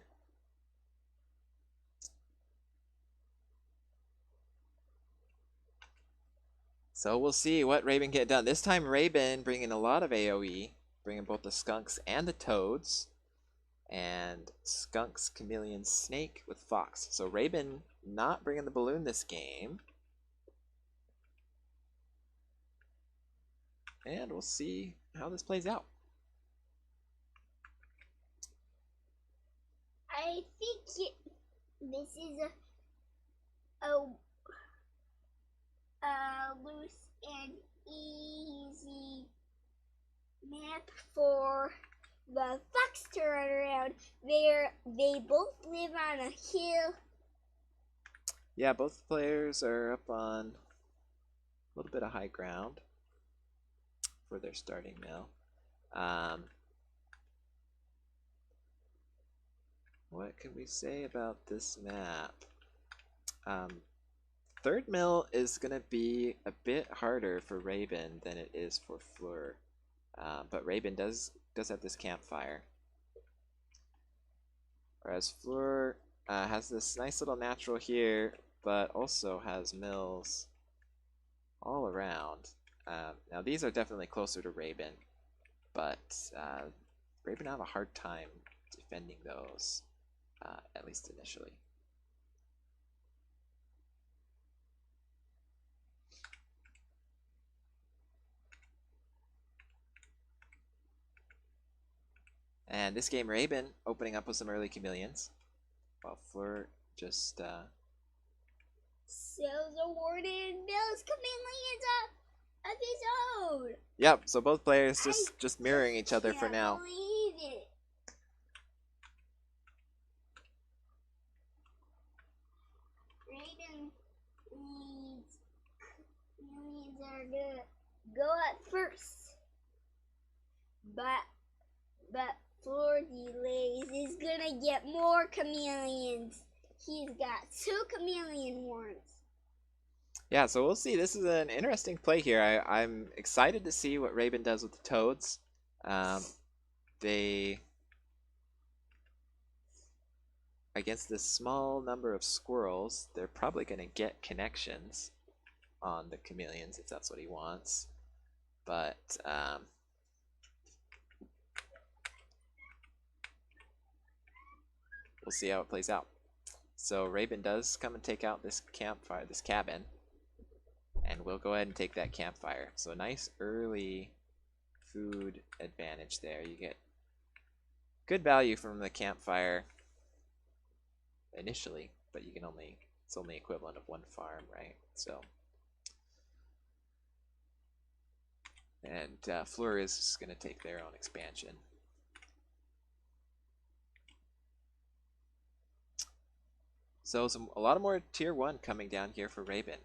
So we'll see what Raven get done. This time Raven bringing a lot of AoE, bringing both the skunks and the toads. And skunks, chameleon, snake with fox. So Raven not bringing the balloon this game. And we'll see how this plays out. I think this is a loose and easy map for the fox to run around. They both live on a hill. Yeah, both players are up on a little bit of high ground for their starting mill. What can we say about this map? Third mill is going to be a bit harder for Raven than it is for Fleur. But Raven does have this campfire. Whereas Fleur has this nice little natural here, but also has mills all around. Now these are definitely closer to Raven, but Raven have a hard time defending those, at least initially. And this game, Raven opening up with some early chameleons, while Fleur just Sales awarded Bill's chameleons of his own. Yep, so both players just mirroring each other for now. Believe it. Raven needs chameleons are gonna go at first. But Fleur delays is gonna get more chameleons. He's got 2 chameleon horns. Yeah, so we'll see. This is an interesting play here. I'm excited to see what Raven does with the toads. They, against this small number of squirrels, they're probably going to get connections on the chameleons if that's what he wants. But we'll see how it plays out. So Raven does come and take out this campfire, this cabin. And we'll go ahead and take that campfire. So a nice early food advantage there. You get good value from the campfire initially, but you can it's only equivalent of 1 farm, right? So, and Fleur is going to take their own expansion. So a lot of more tier 1 coming down here for Raven.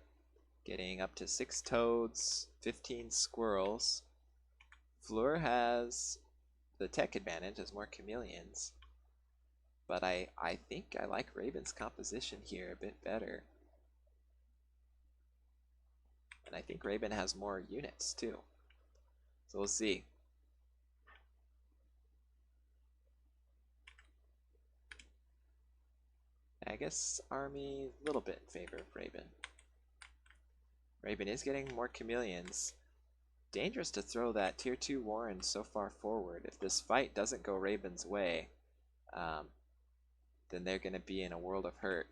getting up to 6 toads, 15 squirrels. Fleur has the tech advantage, has more chameleons. But I think I like Raven's composition here a bit better. And I think Raven has more units too. So we'll see. I guess army a little bit in favor of Raven. Raven is getting more chameleons. Dangerous to throw that tier 2 Warren so far forward. If this fight doesn't go Raven's way, then they're going to be in a world of hurt.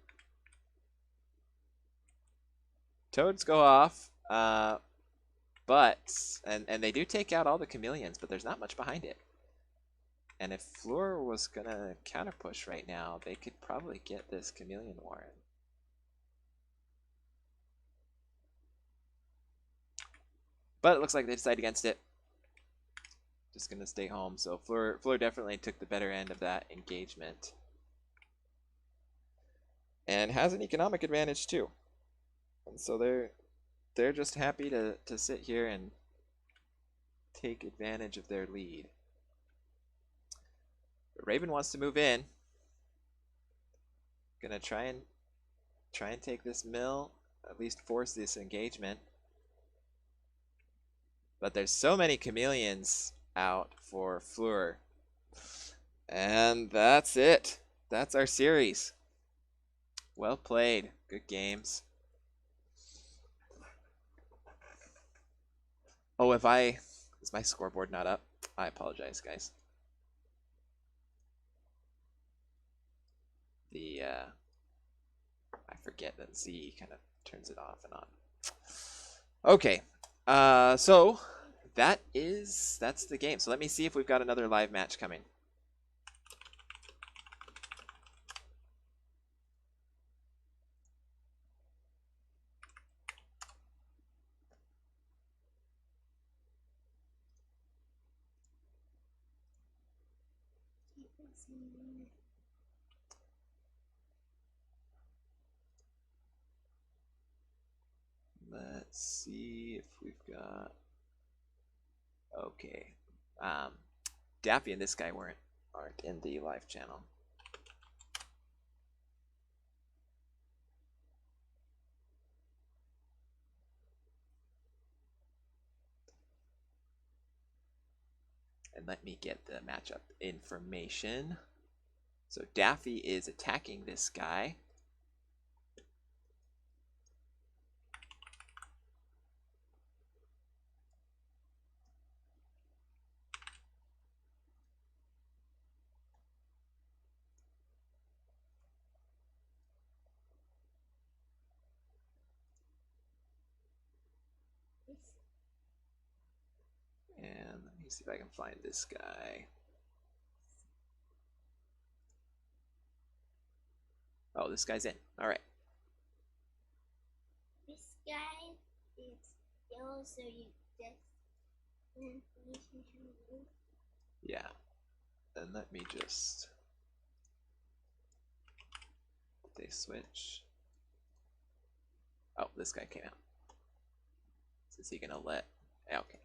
Toads go off, and they do take out all the chameleons, but there's not much behind it. And if Fleur was going to counter push right now, they could probably get this chameleon Warren. But it looks like they decided against it. Just going to stay home. So Fleur definitely took the better end of that engagement. And has an economic advantage too. And so they're just happy to sit here and take advantage of their lead. But Raven wants to move in. Gonna try and take this mill, at least force this engagement. But there's so many chameleons out for Fleur. And that's it. That's our series. Well played. Good games. Oh, is my scoreboard not up? I apologize, guys. I forget that Z kind of turns it off and on. Okay, so that's the game. So let me see if we've got another live match coming. Let's see if we've got. Okay, Daffy and this guy aren't in the live channel. And let me get the matchup information. So Daffy is attacking this guy. And let me see if I can find this guy. Oh, this guy's in. All right. This guy is yellow, so you just Yeah. And let me just. Did they switch? Oh, this guy came out. So is he gonna let? Okay.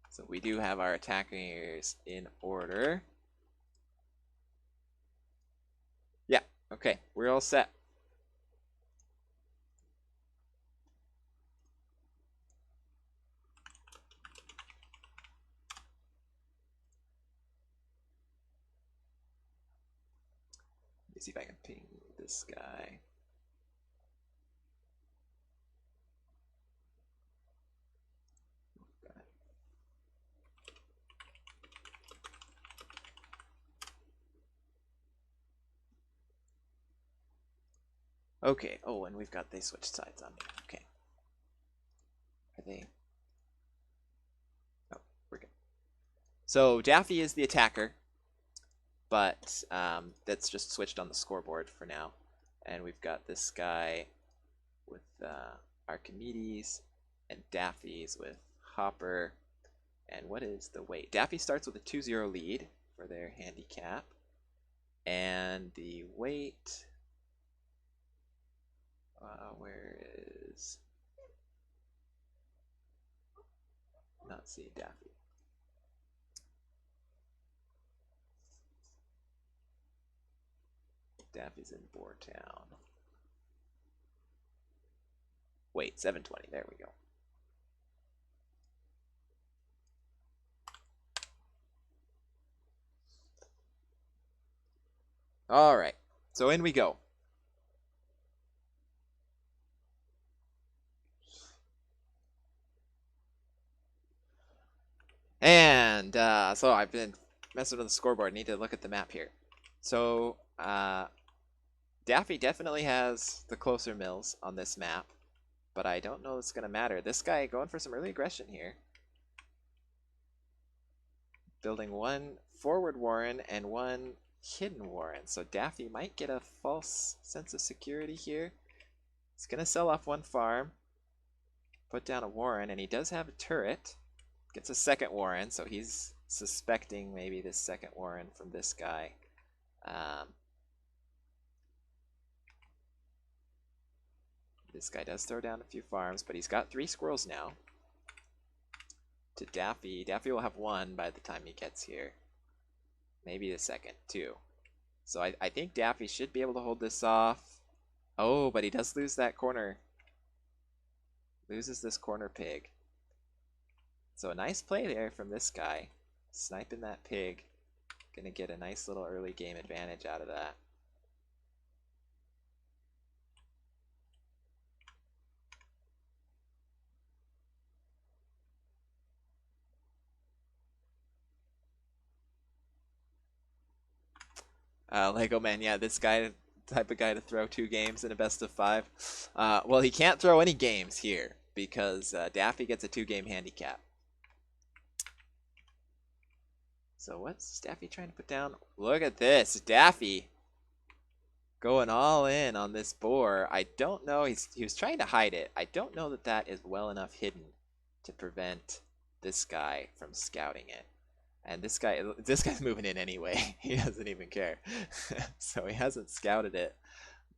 So we do have our attackers in order. Yeah, okay, we're all set. Let me see if I can ping this guy. Okay, oh, and they switched sides on me. Okay. Are they? Oh, we're good. So Daffy is the attacker, but that's just switched on the scoreboard for now. And we've got this guy with Archimedes, and Daffy's with Hopper. And what is the weight? Daffy starts with a 2-0 lead for their handicap. And the weight... where is Let's see, Daffy. Daffy's in Boartown. Wait, 720. There we go. All right. So in we go. And so I've been messing with the scoreboard. Need to look at the map here. So Daffy definitely has the closer mills on this map, but I don't know it's going to matter. This guy going for some early aggression here. Building one forward warren and one hidden warren. So Daffy might get a false sense of security here. He's going to sell off one farm, put down a warren, and he does have a turret. Gets a second warren, so he's suspecting maybe this second warren from this guy. This guy does throw down a few farms, but he's got 3 squirrels now. To Daffy. Daffy will have 1 by the time he gets here. Maybe the second, 2. So I think Daffy should be able to hold this off. Oh, but he does lose that corner. Loses this corner pig. So a nice play there from this guy. Sniping that pig. Gonna get a nice little early game advantage out of that. Lego Man, yeah, this guy, type of guy to throw 2 games in a best of 5. Well, he can't throw any games here because Daffy gets a 2-game handicap. So what's Daffy trying to put down? Look at this, Daffy going all in on this boar. I don't know, he was trying to hide it. I don't know that that is well enough hidden to prevent this guy from scouting it. And this guy's moving in anyway. He doesn't even care. So he hasn't scouted it.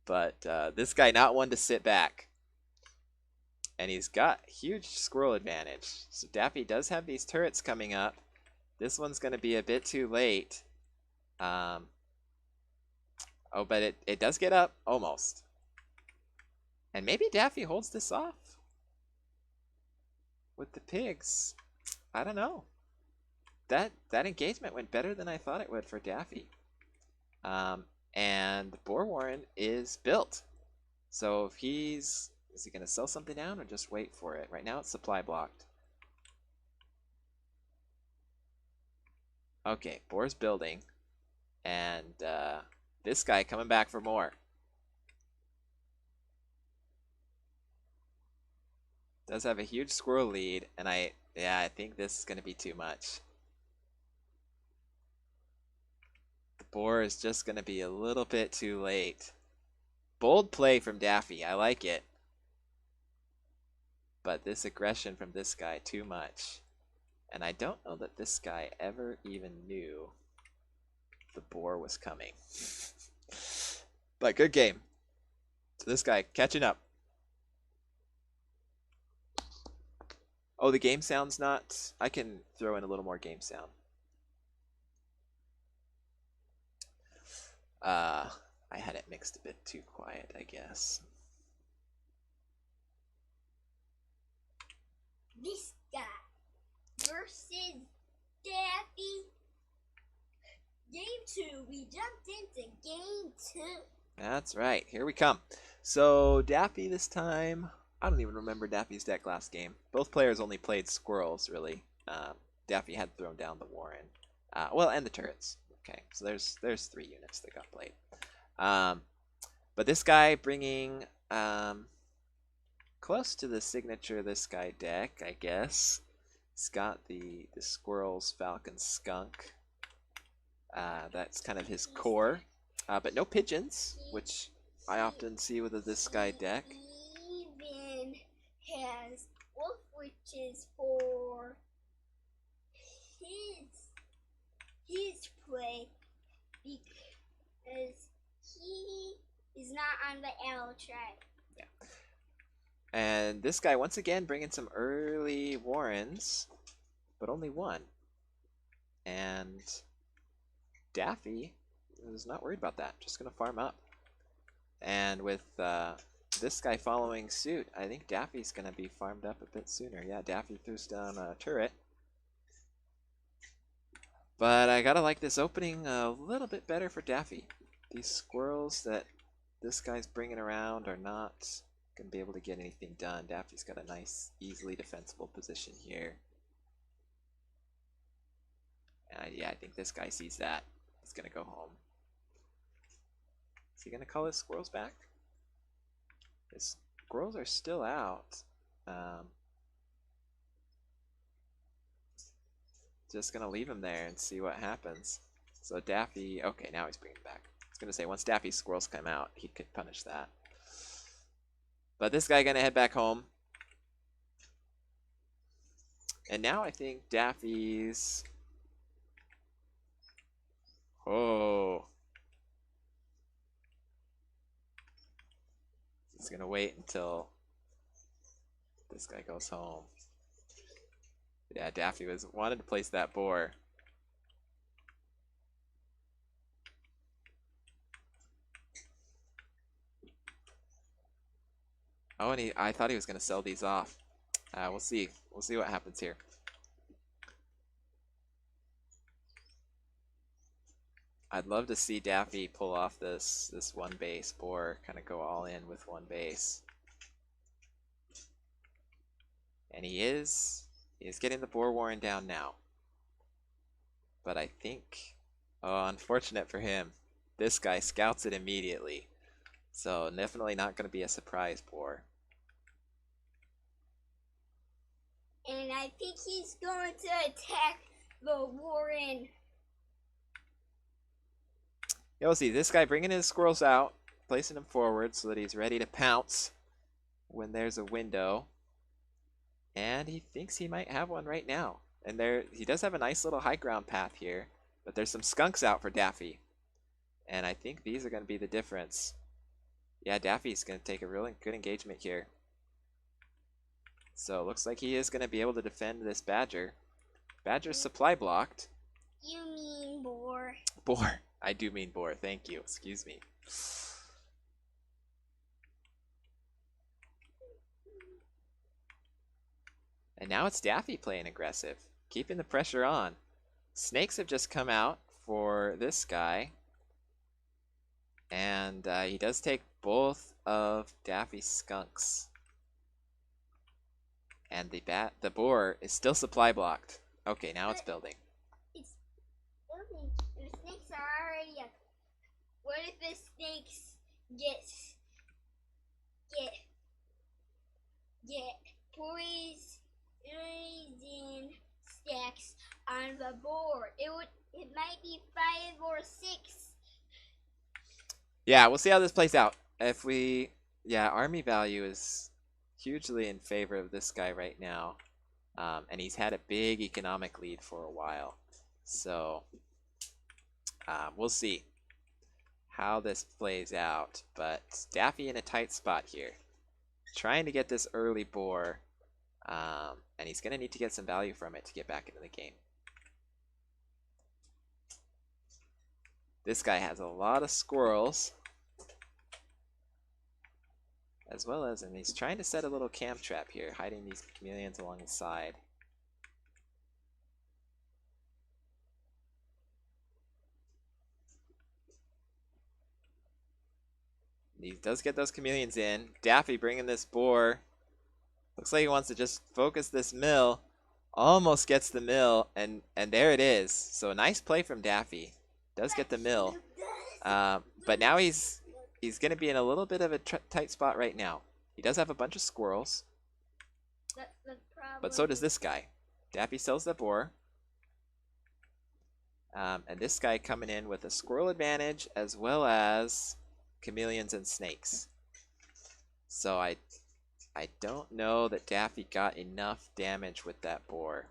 But this guy not one to sit back. And he's got huge squirrel advantage. So Daffy does have these turrets coming up. This one's going to be a bit too late. Oh, but it does get up. Almost. And maybe Daffy holds this off. With the pigs. I don't know. That engagement went better than I thought it would for Daffy. And the boar warren is built. So if is he going to sell something down or just wait for it? Right now it's supply blocked. Okay, boar's building. And this guy coming back for more. Does have a huge squirrel lead, and I think this is going to be too much. The boar is just going to be a little bit too late. Bold play from Daffy. I like it. But this aggression from this guy, too much. And I don't know that this guy ever even knew the boar was coming. But good game. So this guy catching up. Oh, the game sound's not... I can throw in a little more game sound. I had it mixed a bit too quiet, I guess. This guy versus Daffy. Game 2. We jumped into game 2. That's right. Here we come. So Daffy this time... I don't even remember Daffy's deck last game. Both players only played squirrels, really. Daffy had thrown down the warren. Well, and the turrets. Okay, so there's 3 units that got played. But this guy bringing close to the signature this guy deck, I guess. He's got the squirrels, falcon, skunk. That's kind of his core. But no pigeons, which I often see with this guy deck. Even has wolf witches for his play because he is not on the owl tribe. Yeah. And this guy once again bringing some early warrens. but only one. And Daffy is not worried about that. Just going to farm up. And with this guy following suit, I think Daffy's going to be farmed up a bit sooner. Yeah, Daffy throws down a turret. But I gotta like this opening a little bit better for Daffy. These squirrels that this guy's bringing around are not going to be able to get anything done. Daffy's got a nice, easily defensible position here. And yeah, I think this guy sees that. He's going to go home. Is he going to call his squirrels back? His squirrels are still out. Just going to leave him there and see what happens. So Daffy, okay, now he's bringing it back. I was going to say, once Daffy's squirrels come out, he could punish that. But this guy going to head back home. And now I think Daffy's... Oh. He's going to wait until this guy goes home. Yeah, Daffy wanted to place that boar. Oh, and I thought he was going to sell these off. We'll see. We'll see what happens here. I'd love to see Daffy pull off this one base boar, kind of go all in with one base. And he is getting the boar warren down now. But I think, oh, unfortunate for him, this guy scouts it immediately. So definitely not going to be a surprise boar. And I think he's going to attack the warren. Yeah, we'll see. This guy bringing his squirrels out, placing them forward so that he's ready to pounce when there's a window. And he thinks he might have one right now. And he does have a nice little high ground path here, but there's some skunks out for Daffy. And I think these are going to be the difference. Yeah, Daffy's going to take a really good engagement here. So it looks like he is going to be able to defend this badger. Badger's supply blocked. You mean boar. Boar. I do mean boar. Thank you. Excuse me. And now it's Daffy playing aggressive, keeping the pressure on. Snakes have just come out for this guy. And he does take both of Daffy's skunks. And the boar is still supply blocked. Okay, now it's building. It's building. The snakes are already up. What if the snakes get poison stacks on the board? It might be 5 or 6. Yeah, we'll see how this plays out. Army value is hugely in favor of this guy right now. And he's had a big economic lead for a while. So we'll see how this plays out. But Daffy in a tight spot here. Trying to get this early boar. And he's going to need to get some value from it to get back into the game. This guy has a lot of squirrels. As well as, and he's trying to set a little cam trap here, hiding these chameleons along the side. He does get those chameleons in. Daffy bringing this boar. Looks like he wants to just focus this mill. Almost gets the mill, and there it is. So a nice play from Daffy. Does get the mill. But now he's going to be in a little bit of a tight spot right now. He does have a bunch of squirrels. But so does this guy. Daffy sells the boar. And this guy coming in with a squirrel advantage as well as chameleons and snakes. So I don't know that Daffy got enough damage with that boar.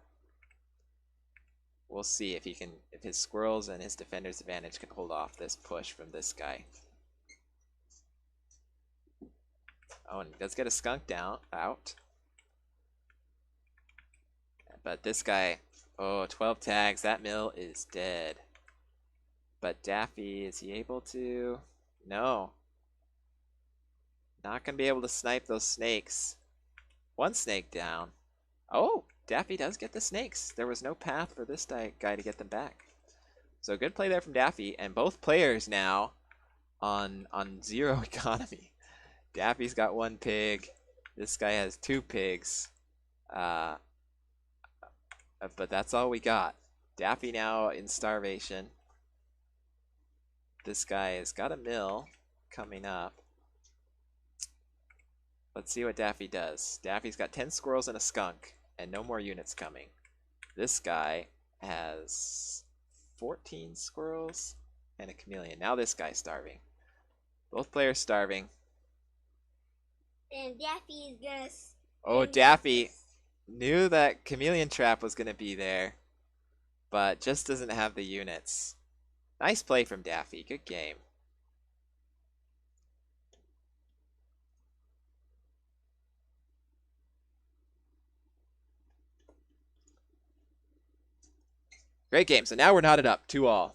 We'll see if his squirrels and his defender's advantage can hold off this push from this guy. Oh, and he does get a skunk out. But this guy Oh, 12 tags. That mill is dead. But Daffy, is he able to? No. Not going to be able to snipe those snakes. One snake down. Oh, Daffy does get the snakes. There was no path for this guy to get them back. So good play there from Daffy, and both players now on 0 economy. Daffy's got 1 pig. This guy has 2 pigs. But that's all we got. Daffy now in starvation. This guy has got a mill coming up. Let's see what Daffy does. Daffy's got 10 squirrels and a skunk, and no more units coming. This guy has 14 squirrels and a chameleon. Now this guy's starving. Both players starving. And Daffy is gonna. Oh, Daffy knew that chameleon trap was gonna be there, but just doesn't have the units. Nice play from Daffy. Good game. Great game. So now we're knotted up, 2-all.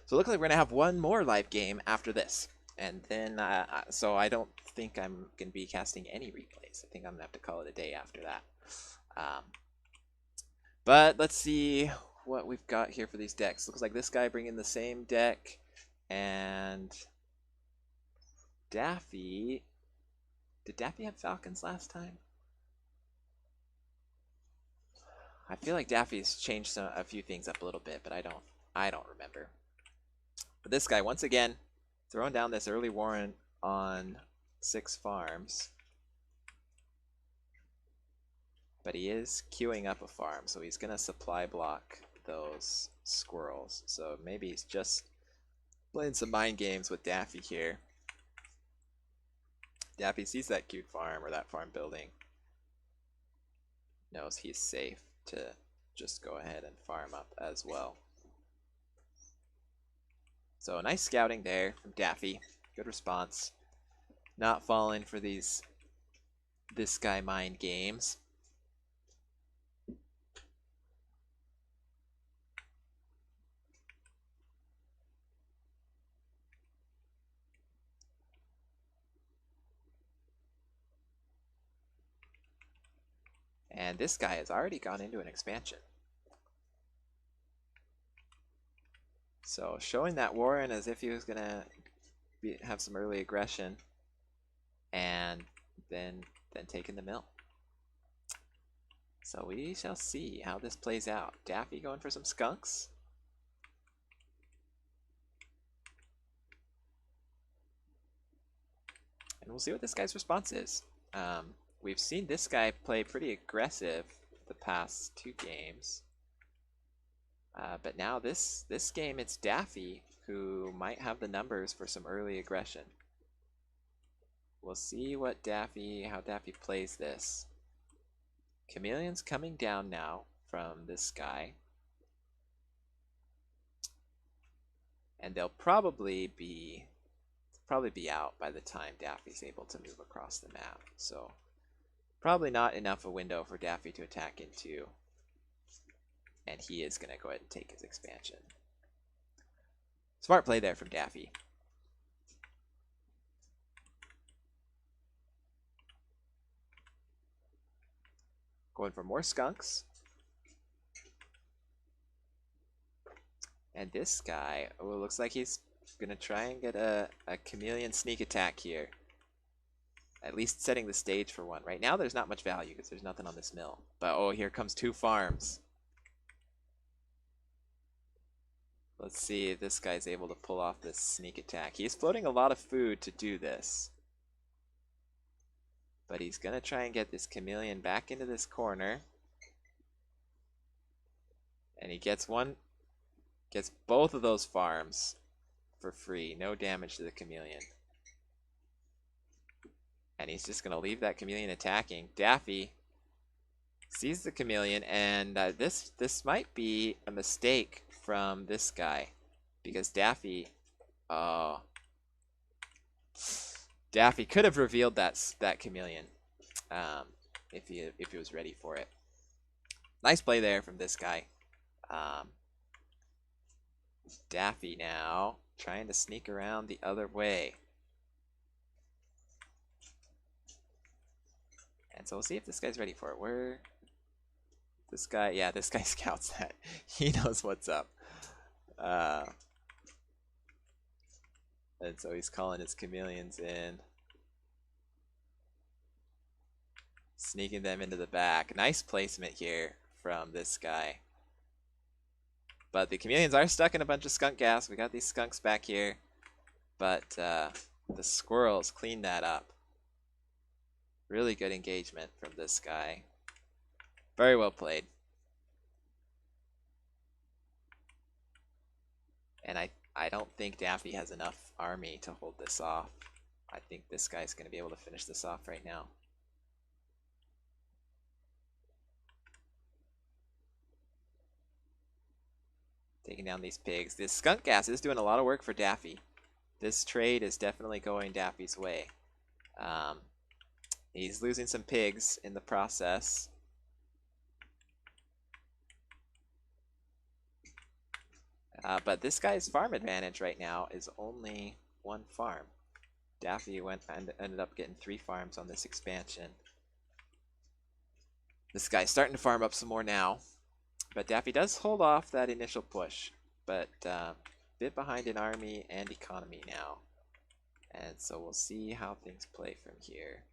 So it looks like we're going to have one more live game after this. And then, so I don't think I'm going to be casting any replays. I think I'm going to have to call it a day after that. But let's see what we've got here for these decks. Looks like this guy bringing the same deck. And Daffy... Did Daffy have Falcons last time? I feel like Daffy's changed a few things up a little bit, but I don't remember. But this guy, once again, throwing down this early warrant on 6 farms. But he is queuing up a farm, so he's going to supply block those squirrels. So maybe he's just playing some mind games with Daffy here. Daffy sees that cute farm or that farm building. Knows he's safe to just go ahead and farm up as well. So nice scouting there from Daffy. Good response. Not falling for this guy mind games. And this guy has already gone into an expansion. So showing that Warren as if he was going to have some early aggression. And then taking the mill. So we shall see how this plays out. Daffy going for some skunks. And we'll see what this guy's response is. We've seen this guy play pretty aggressive the past 2 games. But now this game, it's Daffy who might have the numbers for some early aggression. We'll see how Daffy plays this. Chameleon's coming down now from this guy. And they'll probably be out by the time Daffy's able to move across the map. So probably not enough a window for Daffy to attack into. And he is going to go ahead and take his expansion. Smart play there from Daffy. Going for more skunks. And this guy, oh, it looks like he's going to try and get a chameleon sneak attack here. At least setting the stage for one. Right now there's not much value because there's nothing on this mill. But oh, here comes 2 farms. Let's see if this guy's able to pull off this sneak attack. He's floating a lot of food to do this. But he's going to try and get this chameleon back into this corner. And he gets one Gets both of those farms for free. No damage to the chameleon. And he's just going to leave that chameleon attacking. Daffy sees the chameleon, and this might be a mistake from this guy. Because Daffy... Oh... Daffy could have revealed that chameleon if he was ready for it. Nice play there from this guy. Daffy now trying to sneak around the other way. And so we'll see if this guy's ready for it. This guy scouts that. He knows what's up. And so he's calling his chameleons in. Sneaking them into the back. Nice placement here from this guy. But the chameleons are stuck in a bunch of skunk gas. We got these skunks back here. But the squirrels cleaned that up. Really good engagement from this guy. Very well played. And I don't think Daffy has enough army to hold this off. I think this guy's going to be able to finish this off right now. Taking down these pigs. This skunk gas is doing a lot of work for Daffy. This trade is definitely going Daffy's way. He's losing some pigs in the process. But this guy's farm advantage right now is only one farm. Daffy ended up getting 3 farms on this expansion. This guy's starting to farm up some more now. But Daffy does hold off that initial push. But a bit behind in army and economy now. And so we'll see how things play from here.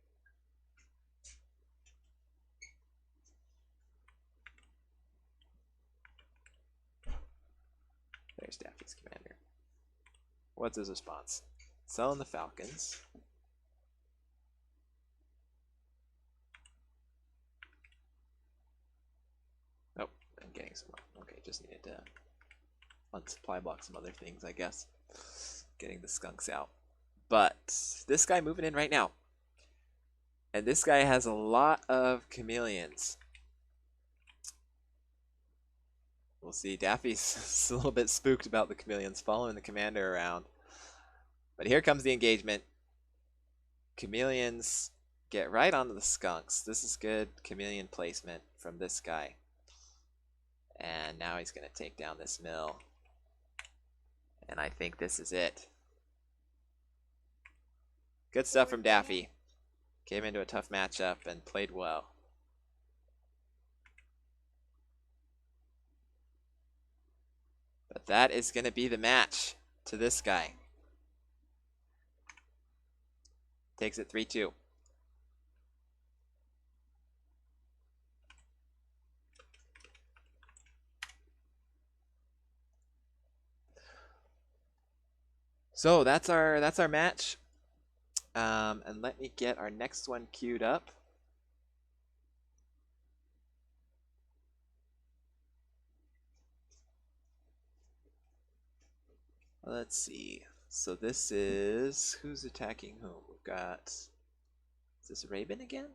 There's Daffy's commander. What's his response? Selling the falcons. Oh, I'm getting some more. Okay, just needed to unsupply block some other things, I guess. Getting the skunks out. But this guy moving in right now. And this guy has a lot of chameleons. We'll see. Daffy's a little bit spooked about the chameleons following the commander around. But here comes the engagement. Chameleons get right onto the skunks. This is good chameleon placement from this guy. And now he's going to take down this mill. And I think this is it. Good stuff from Daffy. Came into a tough matchup and played well. But that is going to be the match to this guy. Takes it 3-2. So that's our match. And let me get our next one queued up. Let's see. So this is who's attacking whom? We've got, is this Rabin again?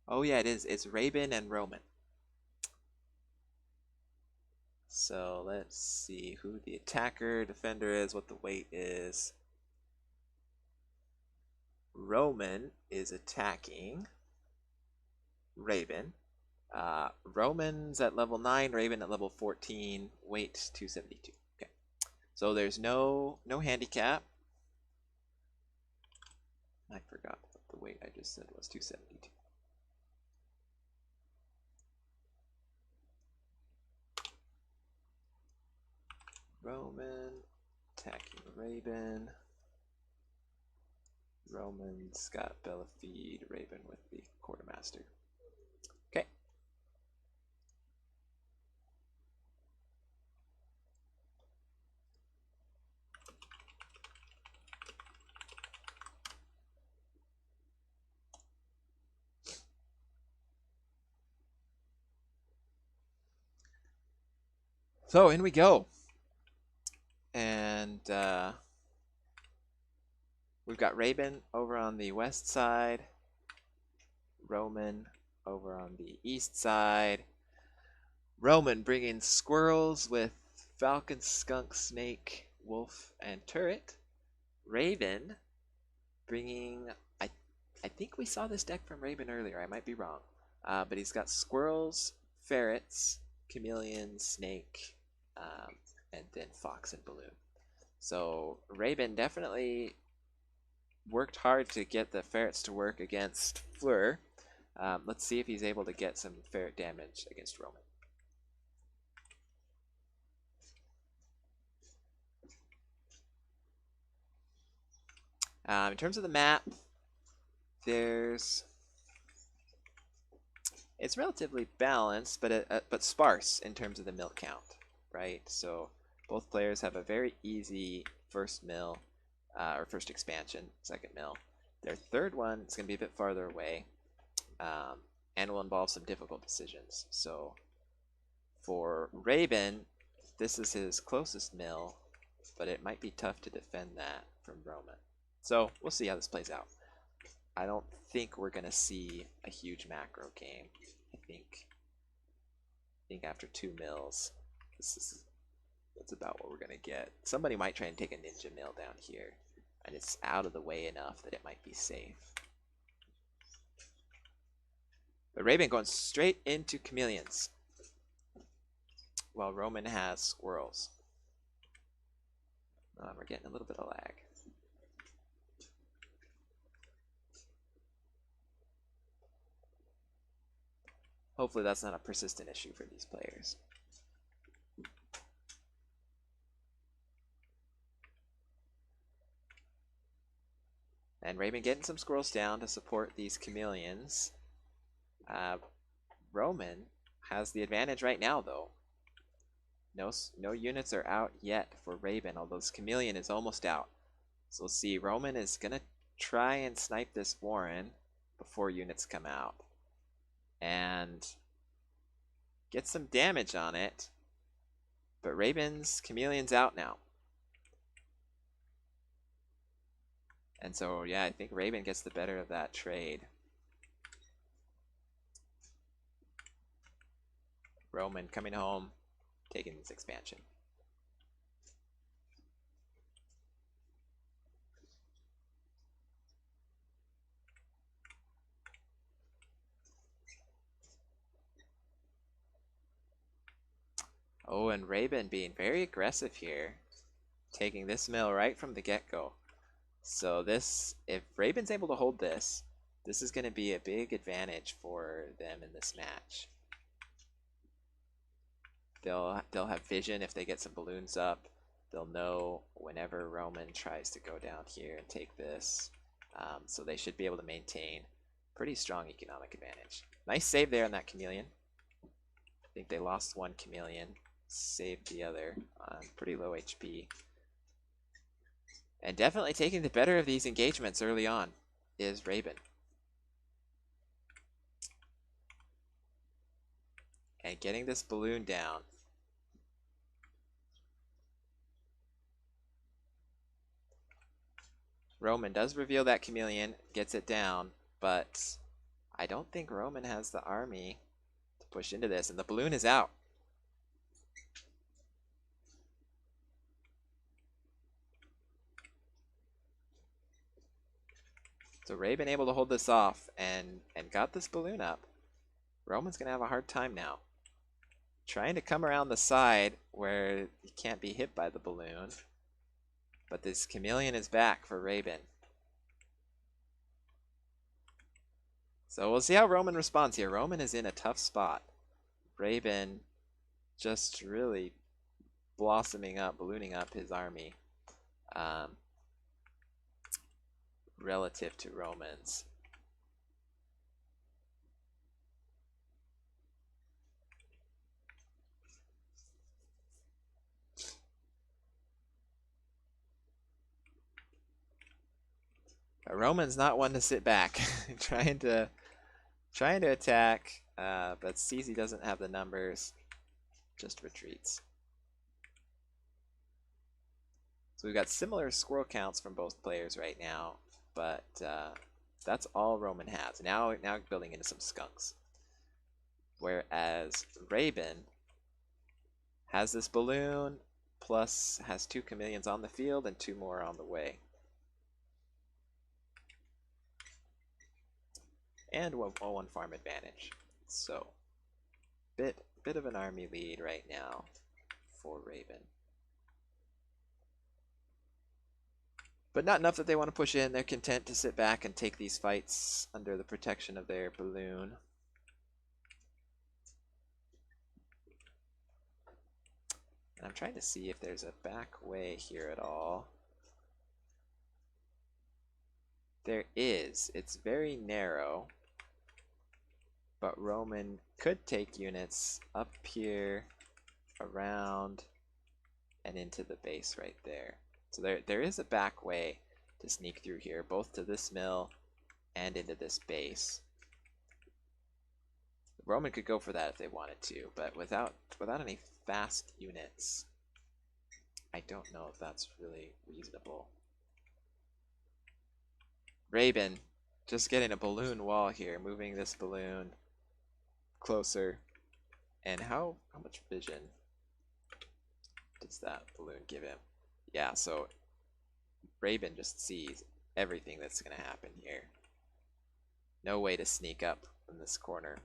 Oh yeah, it is. It's Rabin and Roman. So let's see who the attacker, defender is, what the weight is. Roman is attacking Rabin. Roman's at level 9, Rabin at level 14, weight 272. Okay. So there's no handicap. I forgot what the weight I just said was 272. Roman attacking Rabin. Roman's got Belafide, Rabin with the quartermaster. Okay. So in we go. And we've got Raven over on the west side, Roman over on the east side. Roman bringing squirrels with falcon, skunk, snake, wolf, and turret. Raven bringing, I think we saw this deck from Raven earlier. I might be wrong. But he's got squirrels, ferrets, chameleon, snake, and then fox and balloon. So Raven definitely worked hard to get the ferrets to work against Fleur. Let's see if he's able to get some ferret damage against Roman. In terms of the map, it's relatively balanced, but sparse in terms of the mill count, right? So both players have a very easy first mill, or first expansion, second mill. Their third one is going to be a bit farther away, and will involve some difficult decisions. So for Raven, this is his closest mill, but it might be tough to defend that from Roman. So we'll see how this plays out. I don't think we're going to see a huge macro game. I think after 2 mills, that's about what we're going to get. Somebody might try and take a ninja mill down here, and it's out of the way enough that it might be safe. But Raven going straight into chameleons, while Roman has squirrels. We're getting a little bit of lag. Hopefully that's not a persistent issue for these players. And Raven getting some squirrels down to support these chameleons. Roman has the advantage right now, though. No units are out yet for Raven, although this chameleon is almost out. So we'll see. Roman is going to try and snipe this Warren before units come out, and get some damage on it. But Raven's chameleon's out now. And so, yeah, I think Raven gets the better of that trade. Roman coming home, taking this expansion. Oh, and Raven being very aggressive here, taking this mill right from the get-go. So this, if Raven's able to hold this, this is going to be a big advantage for them in this match. They'll have vision if they get some balloons up. They'll know whenever Roman tries to go down here and take this. So they should be able to maintain pretty strong economic advantage. Nice save there on that chameleon. I think they lost one chameleon, saved the other on pretty low HP. And definitely taking the better of these engagements early on is Raven. And getting this balloon down. Roman does reveal that chameleon, gets it down, but I don't think Roman has the army to push into this, and the balloon is out. So Raven able to hold this off and got this balloon up. Roman's going to have a hard time now. Trying to come around the side where he can't be hit by the balloon. But this chameleon is back for Raven. So we'll see how Roman responds here. Roman is in a tough spot. Raven just really blossoming up, ballooning up his army. Relative to Romans. But Roman's not one to sit back, trying to attack, but CZ doesn't have the numbers, just retreats. So we've got similar squirrel counts from both players right now, but that's all Roman has. Now building into some skunks. Whereas Raven has this balloon, plus has 2 chameleons on the field and 2 more on the way. And one farm advantage. So, bit of an army lead right now for Raven. But not enough that they want to push in. They're content to sit back and take these fights under the protection of their balloon. And I'm trying to see if there's a back way here at all. There is. It's very narrow. But Roman could take units up here, around, and into the base right there. So there is a back way to sneak through here, both to this mill and into this base. Roman could go for that if they wanted to, but without any fast units, I don't know if that's really reasonable. Raven just getting a balloon wall here, moving this balloon closer. And how much vision does that balloon give him? Yeah, so Raven just sees everything that's going to happen here. No way to sneak up in this corner.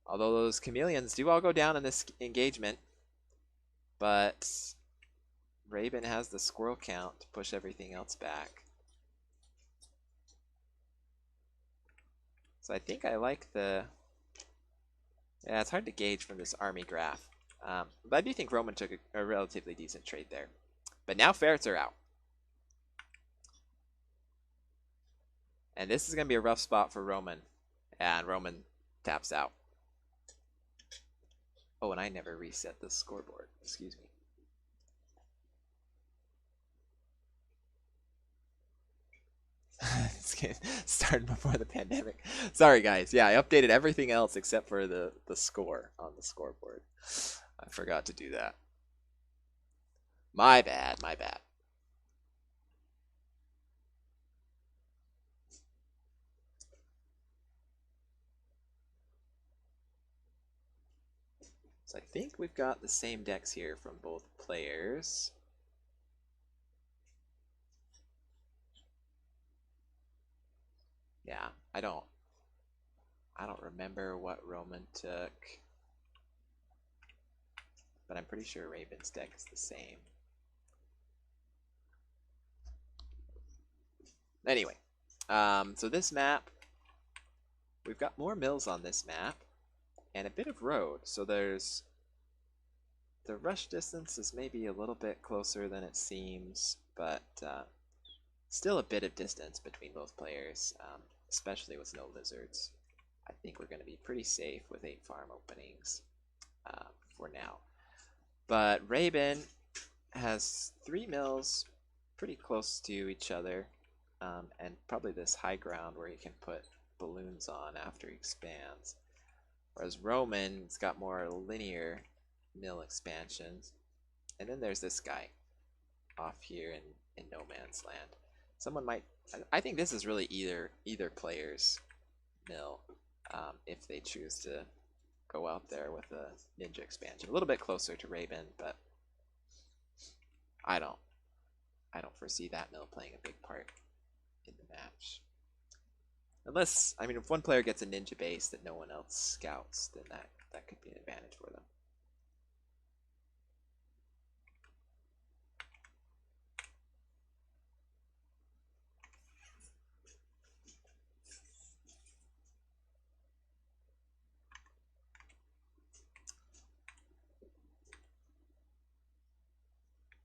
Although those chameleons do all go down in this engagement, but Raven has the squirrel count to push everything else back. So I think I like the... Yeah, it's hard to gauge from this army graph. But I do think Roman took a relatively decent trade there. But now ferrets are out. And this is going to be a rough spot for Roman. And Roman taps out. Oh, and I never reset the scoreboard. Excuse me. This game started before the pandemic. Sorry, guys. Yeah, I updated everything else except for the score on the scoreboard. I forgot to do that. My bad, my bad. So I think we've got the same decks here from both players. Yeah, I don't remember what Roman took, but I'm pretty sure Raven's deck is the same. Anyway, so this map, we've got more mills on this map, and a bit of road. So there's the rush distance is maybe a little bit closer than it seems, but still a bit of distance between both players, especially with no lizards. I think we're going to be pretty safe with 8 farm openings for now. But Raven has 3 mills pretty close to each other, and probably this high ground where he can put balloons on after he expands. Whereas Roman's got more linear mill expansions. And then there's this guy off here in no man's land. Someone might... I think this is really either player's mill if they choose to go out there with a ninja expansion. A little bit closer to Raven, but I don't foresee that mill playing a big part in the match. Unless, I mean, if one player gets a ninja base that no one else scouts, then that could be an advantage for them.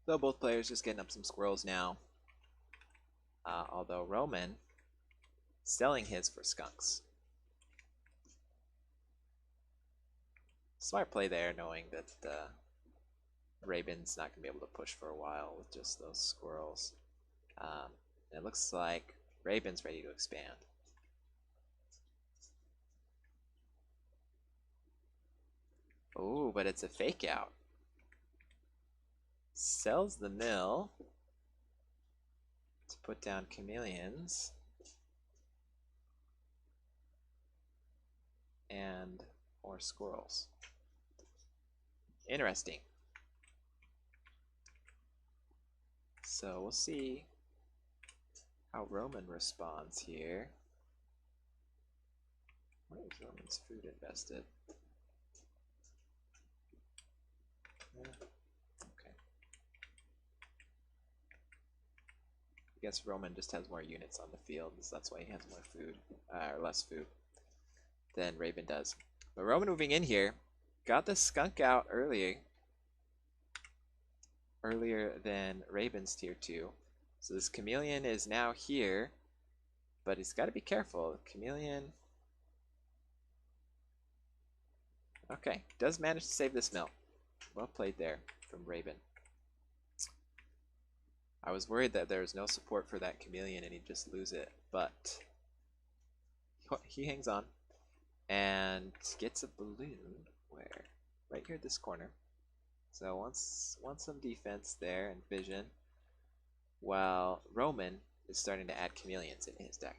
So both players just getting up some squirrels now. Although Roman selling his for skunks. Smart play there, knowing that Raven's not going to be able to push for a while with just those squirrels. It looks like Raven's ready to expand. Oh, but it's a fake out. Sells the mill. put down chameleons. And more squirrels. Interesting. So we'll see how Roman responds here. Where is Roman's food invested? Yeah. Okay. I guess Roman just has more units on the field, so that's why he has more food, or less food than Raven does. But Roman moving in here, got the skunk out earlier than Raven's tier 2. So this chameleon is now here, but he's got to be careful. Chameleon. Okay, does manage to save this mill. Well played there from Raven. I was worried that there was no support for that chameleon and he'd just lose it, but he hangs on and gets a balloon where? Right here at this corner. So wants some defense there and vision, while Roman is starting to add chameleons in his deck.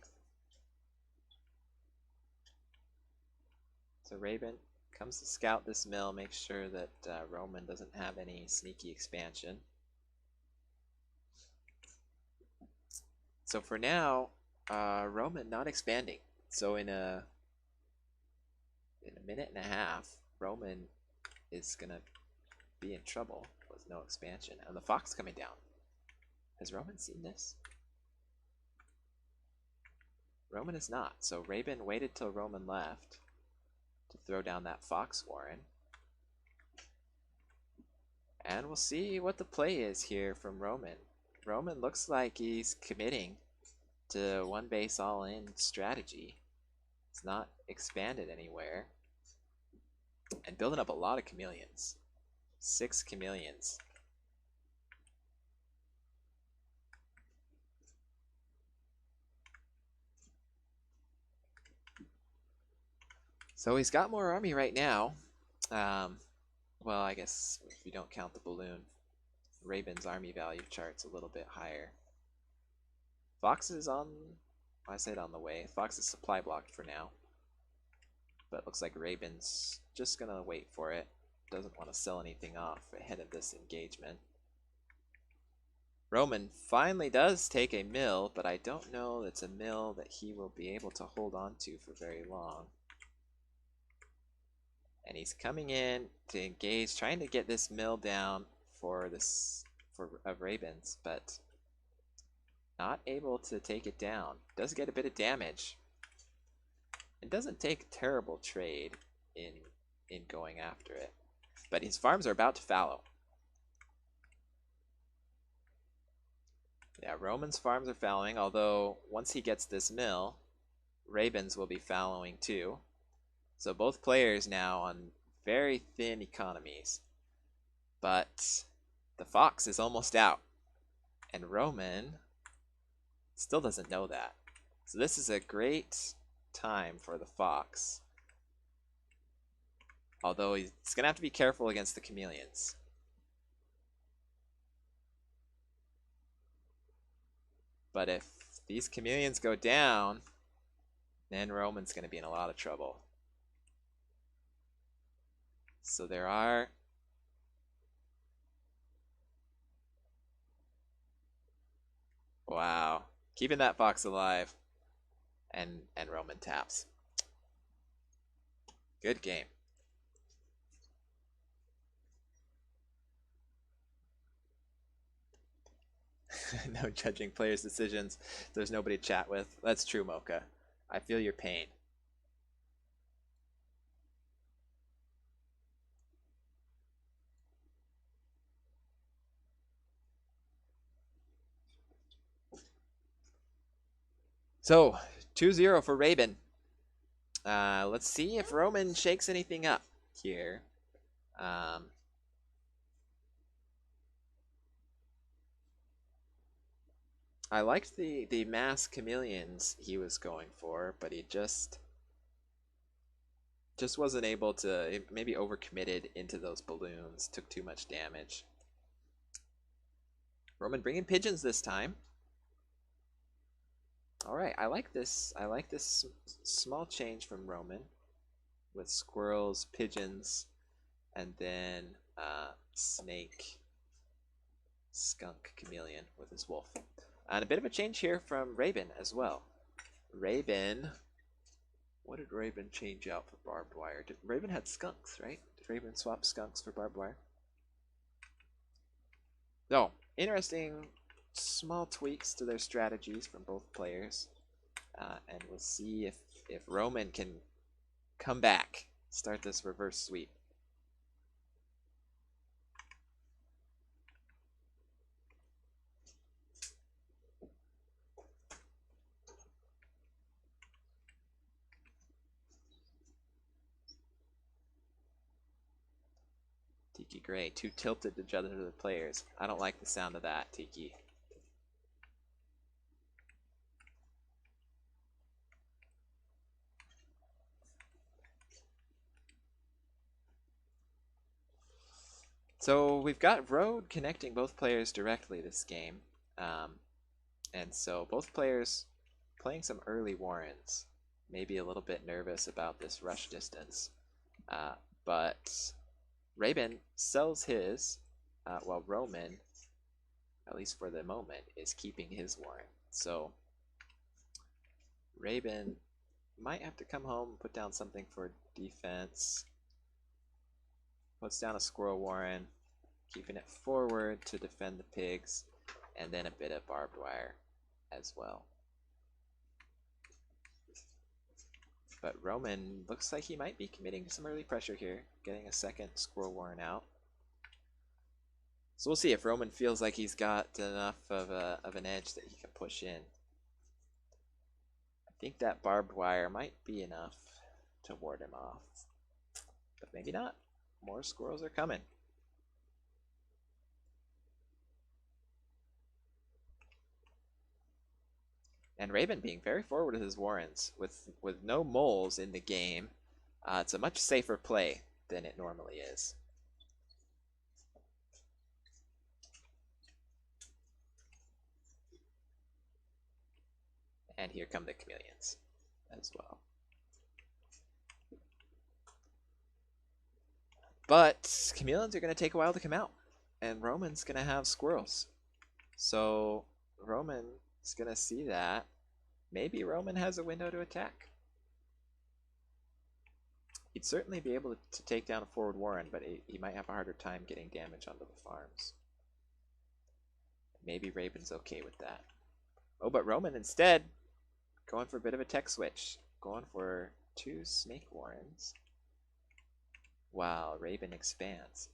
So Raven comes to scout this mill, make sure that Roman doesn't have any sneaky expansion. So for now, Roman not expanding. So in a minute and a half, Roman is gonna be in trouble with no expansion. And the fox coming down. Has Roman seen this? Roman is not. So Raven waited till Roman left to throw down that fox warren. And we'll see what the play is here from Roman. Roman looks like he's committing to one base all-in strategy. It's not expanded anywhere. And building up a lot of chameleons. 6 chameleons. So he's got more army right now. Well, I guess if you don't count the balloon, Raven's army value chart's a little bit higher. Fox is on, I said on the way. Fox is supply blocked for now. But it looks like Raven's just gonna wait for it. Doesn't want to sell anything off ahead of this engagement. Roman finally does take a mill, but I don't know it's a mill that he will be able to hold on to for very long. And he's coming in to engage, trying to get this mill down for Ravens, but not able to take it down. Does get a bit of damage. It doesn't take a terrible trade in going after it. But his farms are about to fallow. Yeah, Roman's farms are fallowing, although once he gets this mill, Ravens will be fallowing too. So both players now on very thin economies. But the fox is almost out. And Roman still doesn't know that. So this is a great time for the fox. Although he's going to have to be careful against the chameleons. But if these chameleons go down, then Roman's going to be in a lot of trouble. So there are... Wow. Keeping that fox alive. And Roman taps. Good game. No judging players' decisions. There's nobody to chat with. That's true, Mocha. I feel your pain. So, 2-0 for Raven. Let's see if Roman shakes anything up here. I liked the mass chameleons he was going for, but he just wasn't able to, maybe overcommitted into those balloons, took too much damage. Roman bringing pigeons this time. All right, I like this. I like this small change from Roman with squirrels, pigeons, and then snake, skunk, chameleon with his wolf. And a bit of a change here from Raven as well. Raven, what did Raven change out for barbed wire? Raven had skunks, right? Did Raven swap skunks for barbed wire? No, interesting small tweaks to their strategies from both players. And we'll see if Roman can come back, start this reverse sweep. Tiki Gray, too tilted to judge other players. I don't like the sound of that, Tiki. So we've got Road connecting both players directly this game. And so both players playing some early Warrens. Maybe a little bit nervous about this rush distance. But Raven sells his, while Roman, at least for the moment, is keeping his Warren. So Raven might have to come home, put down something for defense. Puts down a squirrel Warren, keeping it forward to defend the pigs, and then a bit of barbed wire as well. But Roman looks like he might be committing some early pressure here, getting a second squirrel Warren out. So we'll see if Roman feels like he's got enough of an edge that he can push in. I think that barbed wire might be enough to ward him off. But maybe not. More squirrels are coming. And Raven being very forward with his Warrens. With no moles in the game, it's a much safer play than it normally is. And here come the chameleons as well. But chameleons are going to take a while to come out. And Roman's going to have squirrels. So Roman's going to see that. Maybe Roman has a window to attack. He'd certainly be able to take down a forward Warren, but he might have a harder time getting damage onto the farms. Maybe Raven's okay with that. Oh, but Roman instead going for a bit of a tech switch. Going for 2 snake Warrens. Wow, Raven expands.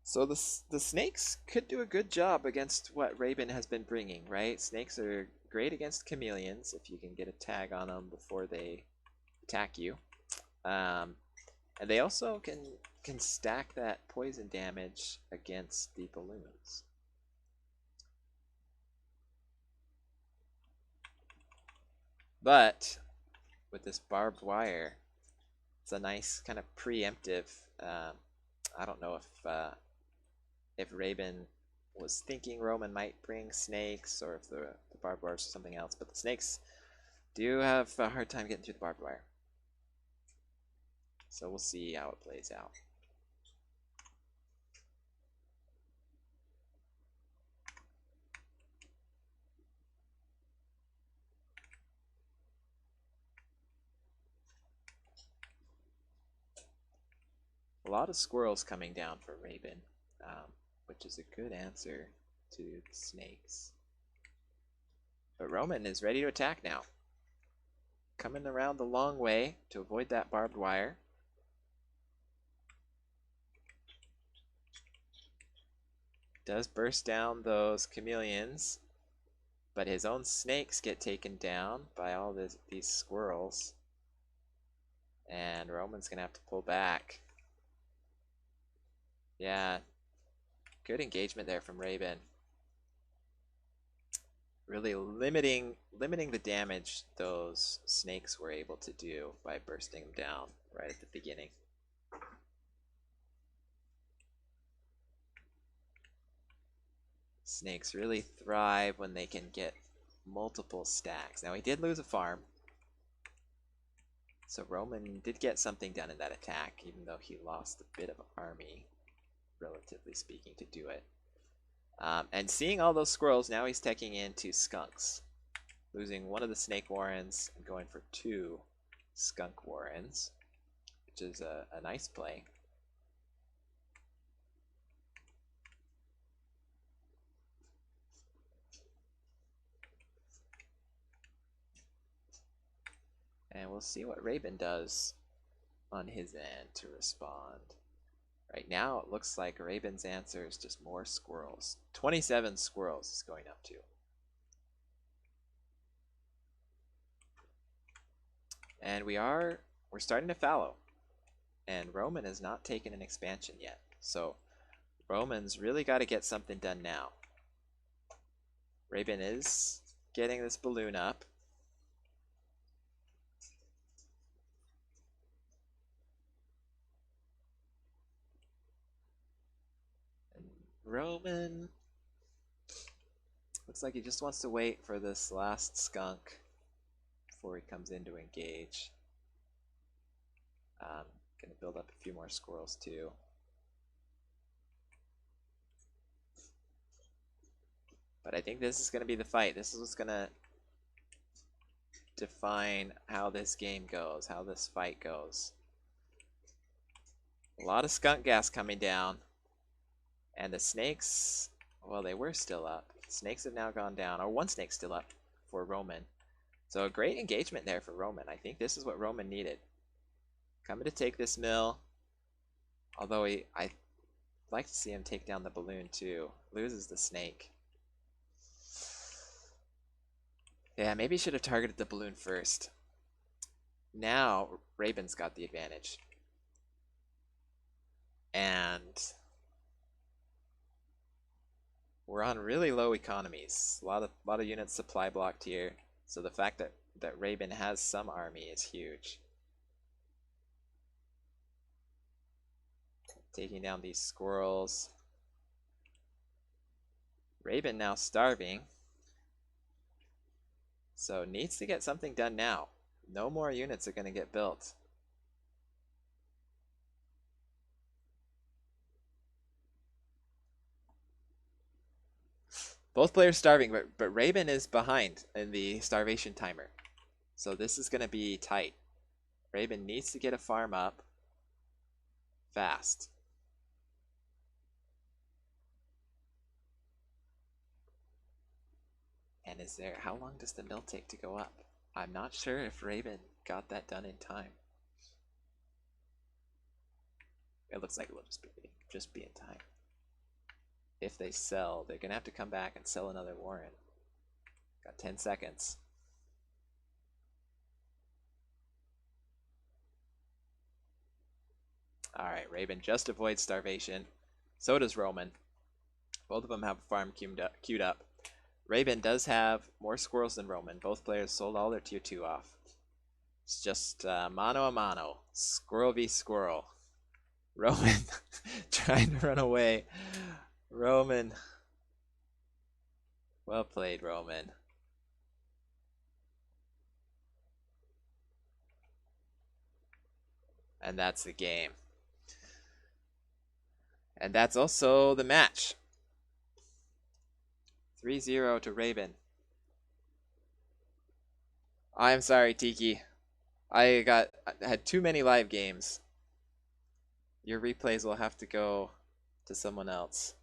So the snakes could do a good job against what Raven has been bringing, right? Snakes are great against chameleons if you can get a tag on them before they attack you. And they also can stack that poison damage against the balloons. But with this barbed wire, it's a nice kind of preemptive. I don't know if Raven was thinking Roman might bring snakes, or if the barbed wire is something else. But the snakes do have a hard time getting through the barbed wire. So we'll see how it plays out. A lot of squirrels coming down for Raven, which is a good answer to the snakes. But Roman is ready to attack now. Coming around the long way to avoid that barbed wire. Does burst down those chameleons, but his own snakes get taken down by all these squirrels. And Roman's going to have to pull back. Yeah, good engagement there from Raven. Really limiting the damage those snakes were able to do by bursting them down right at the beginning. Snakes really thrive when they can get multiple stacks. Now he did lose a farm, so Roman did get something done in that attack, even though he lost a bit of army, relatively speaking, to do it. And seeing all those squirrels, now he's taking in 2 skunks, losing one of the snake warrens and going for 2 skunk warrens, which is a nice play. And we'll see what Rabin does on his end to respond. Right now, it looks like Rabin's answer is just more squirrels. 27 squirrels is going up to. And we're starting to fallow. And Roman has not taken an expansion yet. So Roman's really got to get something done now. Rabin is getting this balloon up. Roman looks like he just wants to wait for this last skunk before he comes in to engage. Gonna build up a few more squirrels too. But I think this is gonna be the fight. This is what's gonna define how this game goes, how this fight goes. A lot of skunk gas coming down. And the snakes, well, they were still up. Snakes have now gone down, or one snake's still up for Roman. So a great engagement there for Roman. I think this is what Roman needed. Coming to take this mill. Although I'd like to see him take down the balloon too. Loses the snake. Yeah, maybe he should have targeted the balloon first. Now, Rabin's got the advantage. And we're on really low economies. A lot of units supply blocked here. So the fact that Rabin has some army is huge. Taking down these squirrels. Rabin now starving. So needs to get something done now. No more units are going to get built. Both players starving, but Rabin is behind in the starvation timer. So this is going to be tight. Rabin needs to get a farm up fast. And how long does the mill take to go up? I'm not sure if Rabin got that done in time. It looks like it will just be in time. If they sell, they're going to have to come back and sell another warren. Got 10 seconds. Alright, Rabin just avoids starvation. So does Roman. Both of them have a farm queued up. Rabin does have more squirrels than Roman. Both players sold all their tier 2 off. It's just mano a mano. Squirrel v squirrel. Roman trying to run away. Roman. Well played, Roman. And that's the game. And that's also the match. 3-0 to Rabin. I'm sorry, Tiki. I had too many live games. Your replays will have to go to someone else.